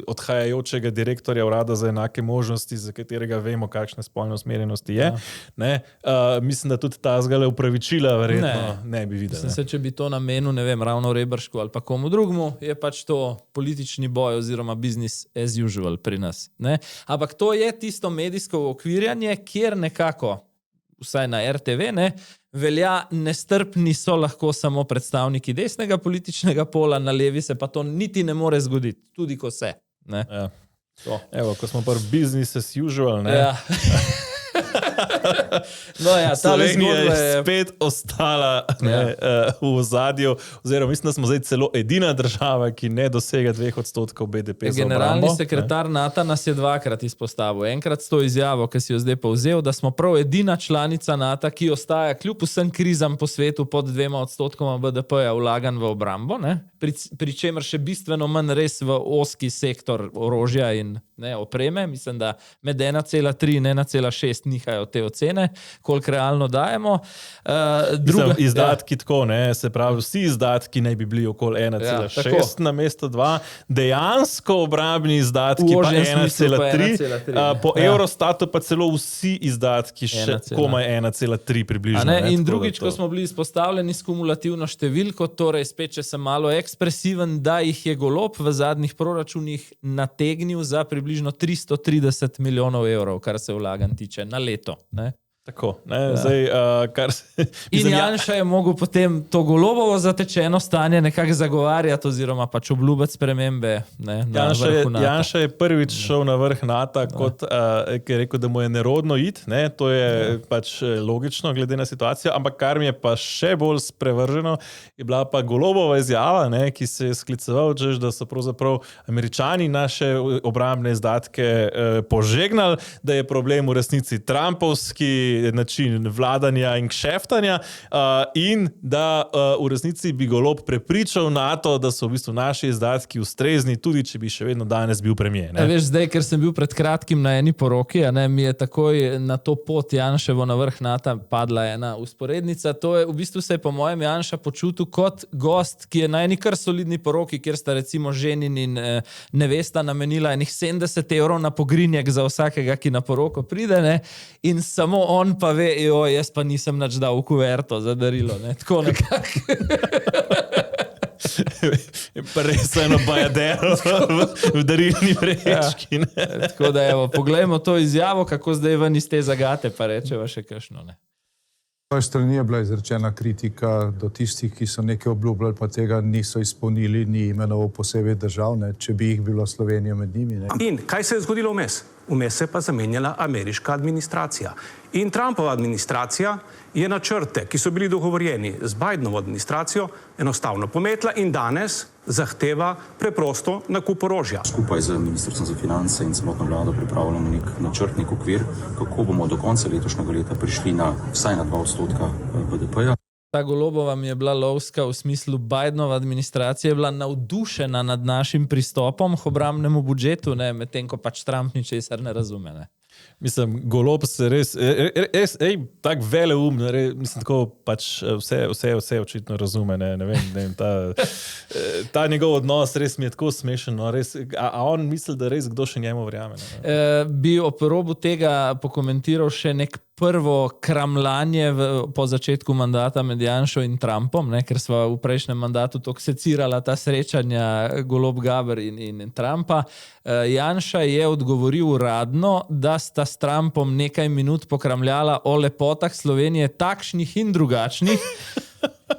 odhajajočega direktorja Urada za enake možnosti, za katerega vemo, kakšne spolne usmerjenosti je. Ne. Mislim, da tudi ta zgale upravičila verjetno ne bi videl. Mislim se, če bi to namenil, ne vem, ravno Reberšku ali pa komu drugmu, je pač to politični boj oziroma business as usual pri nas. Ne. Ampak to je tisto medijsko okvirjanje, kjer nekako, vsaj na RTV, velja nestrpni so lahko samo predstavniki desnega političnega pola, na levi se pa to niti ne more zgoditi, tudi ko se. Ne? Ja. Evo, ko smo pa business as usual, ne? Ja. No, ja, Slovenija je spet ostala v ozadju, oziroma mislim, da smo zdaj celo edina država, ki ne dosega 2% BDP za obrambo. Generalni sekretar NATO nas je dvakrat izpostavil. Enkrat s to izjavo, ki si jo zdaj povzel, da smo prav edina članica NATO, ki ostaja kljub vsem krizam po svetu pod 2% BDP-ja vlagan v obrambo, pri čemer še bistveno manj res v oski sektor orožja in opreme. Mislim, da med 1,3 in 1,6 nihajo te ocene, koliko realno dajemo. Izdatki tako, se pravi, vsi izdatki naj bi bili okoli 1,6 na mesto 2, dejansko obrambni izdatki pa 1,3, po Eurostatu pa celo vsi izdatki še komaj 1,3 približno. In drugič, ko smo bili izpostavljeni s kumulativno številko, torej spet, če sem malo ekspresiven, da jih je Golob v zadnjih proračunih nategnil za približno 330 milijonov evrov, kar se vlaganj tiče na leto. Tako, zdaj, in Janša je mogel potem to Golobovo zatečeno stanje nekako zagovarjati oziroma pač obljubiti spremembe na vrhu NATO. Janša je prvič šel na vrh NATO, kot je rekel, da mu je nerodno iti, to je pač logično glede na situacijo, ampak kar mi je pa še bolj sprevrženo, je bila pa Golobova izjava, ki se je skliceval, da so pravzaprav Američani naše obrambne izdatke požegnali, da je problem v resnici trumpovski način vladanja in kšeftanja in da v resnici bi Golob prepričal NATO, da so v bistvu naši izdatki ustrezni, tudi če bi še vedno danes bil premier. Veš, zdaj, ker sem bil pred kratkim na eni poroki, mi je takoj na to pot Janševo na vrh NATO padla ena usporednica. To je v bistvu se je po mojem Janša počutil kot gost, ki je na eni kar solidni poroki, kjer sta recimo ženin in nevesta namenila enih 70 evrov na pogrinjek za vsakega, ki na poroko pride, in samo on pa ve, jaz pa nisem nič dal v kuverto za darilo. Tako nekako. Pa res eno bajadero v darilni vrečki. Tako da evo, poglejmo to izjavo, kako zdaj ven iz te zagate, pa rečeva še kakšno. V svoji strani je bila izrečena kritika do tistih, ki so nekaj obljubljali, pa tega niso izpolnili, ni imenoval posebej držav, če bi jih bilo Slovenija med njimi. In kaj se je zgodilo vmes? Vmes se je pa zamenjala ameriška administracija. In Trumpova administracija je načrte, ki so bili dogovorjeni z Bidenovo administracijo, enostavno pometla in danes zahteva preprosto nakup orožja. Skupaj z Ministrstvom za finance in celotno vlado pripravljamo nek načrtni okvir, kako bomo do konca letošnjega leta prišli vsaj na 2% BDP-ja. Ta Golobova mi je bila lovska v smislu Bidenova administracija je bila navdušena nad našim pristopom k obrambnemu budžetu, medtem ko pač Trump ničesar ne razume. Mislim, Golob se res tak veleum, mislim, tako pač vse očitno razume, ne vem, ta njegov odnos res mi je tako smešen, res, a on misli, da res kdo še njemu verjame? Bi ob robu tega pokomentiral še nek prvo kramljanje po začetku mandata med Janšo in Trumpom, ker sva v prejšnjem mandatu toliko secirala ta srečanja Golob-Gaber in Trumpa. Janša je odgovoril uradno, da sta s Trumpom nekaj minut pokramljala o lepotah Slovenije takšnih in drugačnih,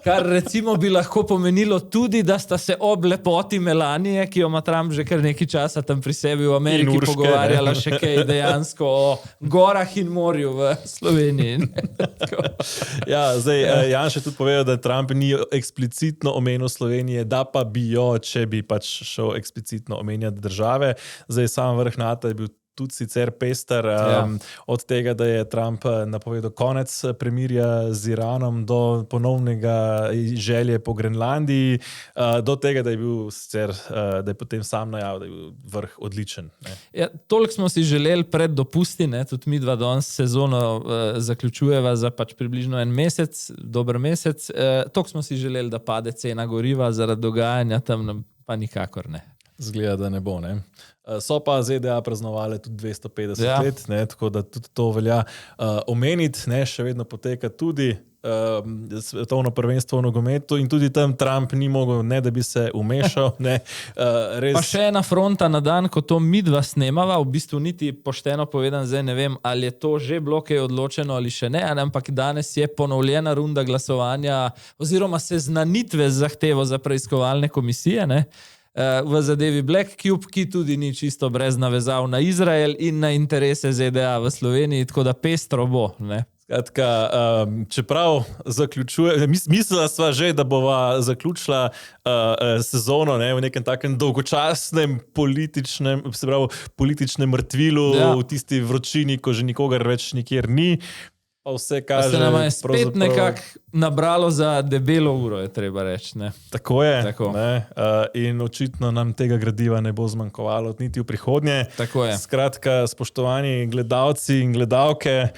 kar recimo bi lahko pomenilo tudi, da sta se ob lepoti Melanije, ki jo ima Trump že kar nekaj časa tam pri sebi v Ameriki, pogovarjala še kaj dejansko o gorah in morju v Sloveniji. Janša tudi povedal, da Trump ni eksplicitno omenil Slovenije, da pa bi jo, če bi pač šel eksplicitno omenjati države. Zdaj sam vrh NATO je bil tudi sicer pester, od tega, da je Trump napovedal konec premirja z Iranom, do ponovnega želje po Grenlandiji, do tega, da je bil sicer, da je potem sam najavil, da je bil vrh odličen. Ne. Ja, toliko smo si želeli pred dopusti, ne, tudi mi dva danes sezono zaključujeva za pač približno en mesec, dober mesec, toliko smo si želeli, da pade cena goriva zaradi dogajanja tam, pa nikakor ne. Zgleda, da ne bo, ne. So pa ZDA praznovali tudi 250 let, ne, tako da tudi to velja omeniti, ne, še vedno poteka tudi svetovno prvenstvo v nogometu in tudi tam Trump ni mogel, ne da bi se umešal. Ne, res... Pa še ena fronta na dan, ko to midva snemava, v bistvu niti pošteno povedan, zdaj ne vem, ali je to že bilo kaj odločeno ali še ne, ampak danes je ponovljena runda glasovanja oziroma seznanitve z zahtevo za preiskovalne komisije, ne, v zadevi Black Cube, ki tudi ni čisto brez navezav na Izrael in na interese ZDA v Sloveniji, tako da pestro bo, ne. Skratka, čeprav mislila sva že, da bova zaključila sezono, ne, v nekem takem dolgočasnem političnem mrtvilu, v tisti vročini, ko že nikogar več nikjer ni, pa vse kaže... Pa se nama je spet nekako nabralo za debelo uro, je treba reči. Ne? Tako je. Tako. Ne? In očitno nam tega gradiva ne bo zmanjkovalo niti v prihodnje. Tako je. Skratka, spoštovani gledalci in gledalke,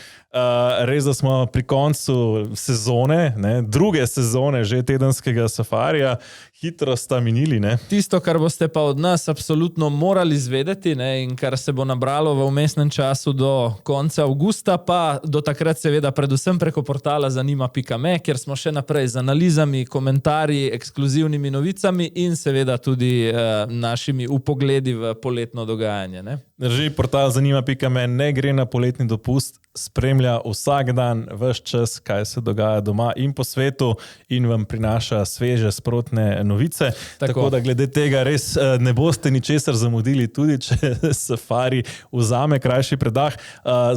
res, da smo pri koncu sezone, ne? Druge sezone že tedenskega safarija, hitro sta minili. Ne? Tisto, kar boste pa od nas absolutno morali zvedeti, ne? In kar se bo nabralo v vmesnem času do konca avgusta, pa do takrat seveda predvsem preko portala zanima.me, kjer smo še naprej z analizami, komentarji, ekskluzivnimi novicami in seveda tudi našimi upogledi v poletno dogajanje. Ne? Drži, portal zanima.me ne gre na poletni dopust, spremlja vsak dan, ves čas, kaj se dogaja doma in po svetu in vam prinaša sveže, sprotne novice. Tako da glede tega res ne boste ničesar zamudili, tudi če safari vzame krajši predah.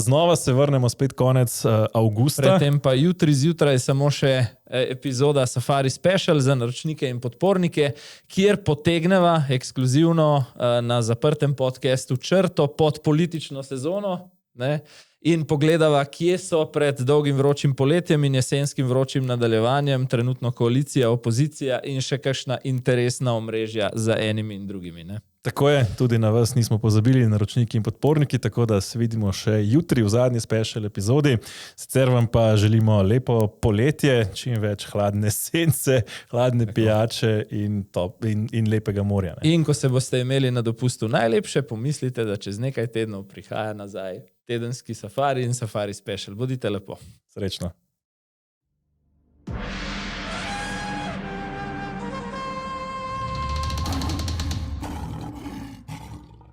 Znova se vrnemo spet konec avgusta. Predtem pa jutri zjutraj samo še epizoda Safari Special za naročnike in podpornike, kjer potegneva ekskluzivno na zaprtem podcastu črto pod politično sezono, ne? In pogledava, kje so pred dolgim vročim poletjem in jesenskim vročim nadaljevanjem trenutno koalicija, opozicija in še kakšna interesna omrežja za enimi in drugimi. Ne? Tako je, tudi na vas nismo pozabili, naročniki in podporniki, tako da se vidimo še jutri v zadnji special epizodi. Sicer vam pa želimo lepo poletje, čim več hladne sence, hladne pijače in lepega morja. Ne? In ko se boste imeli na dopustu najlepše, pomislite, da čez nekaj tednov prihaja nazaj tedenski safari in safari special. Bodite lepo. Srečno.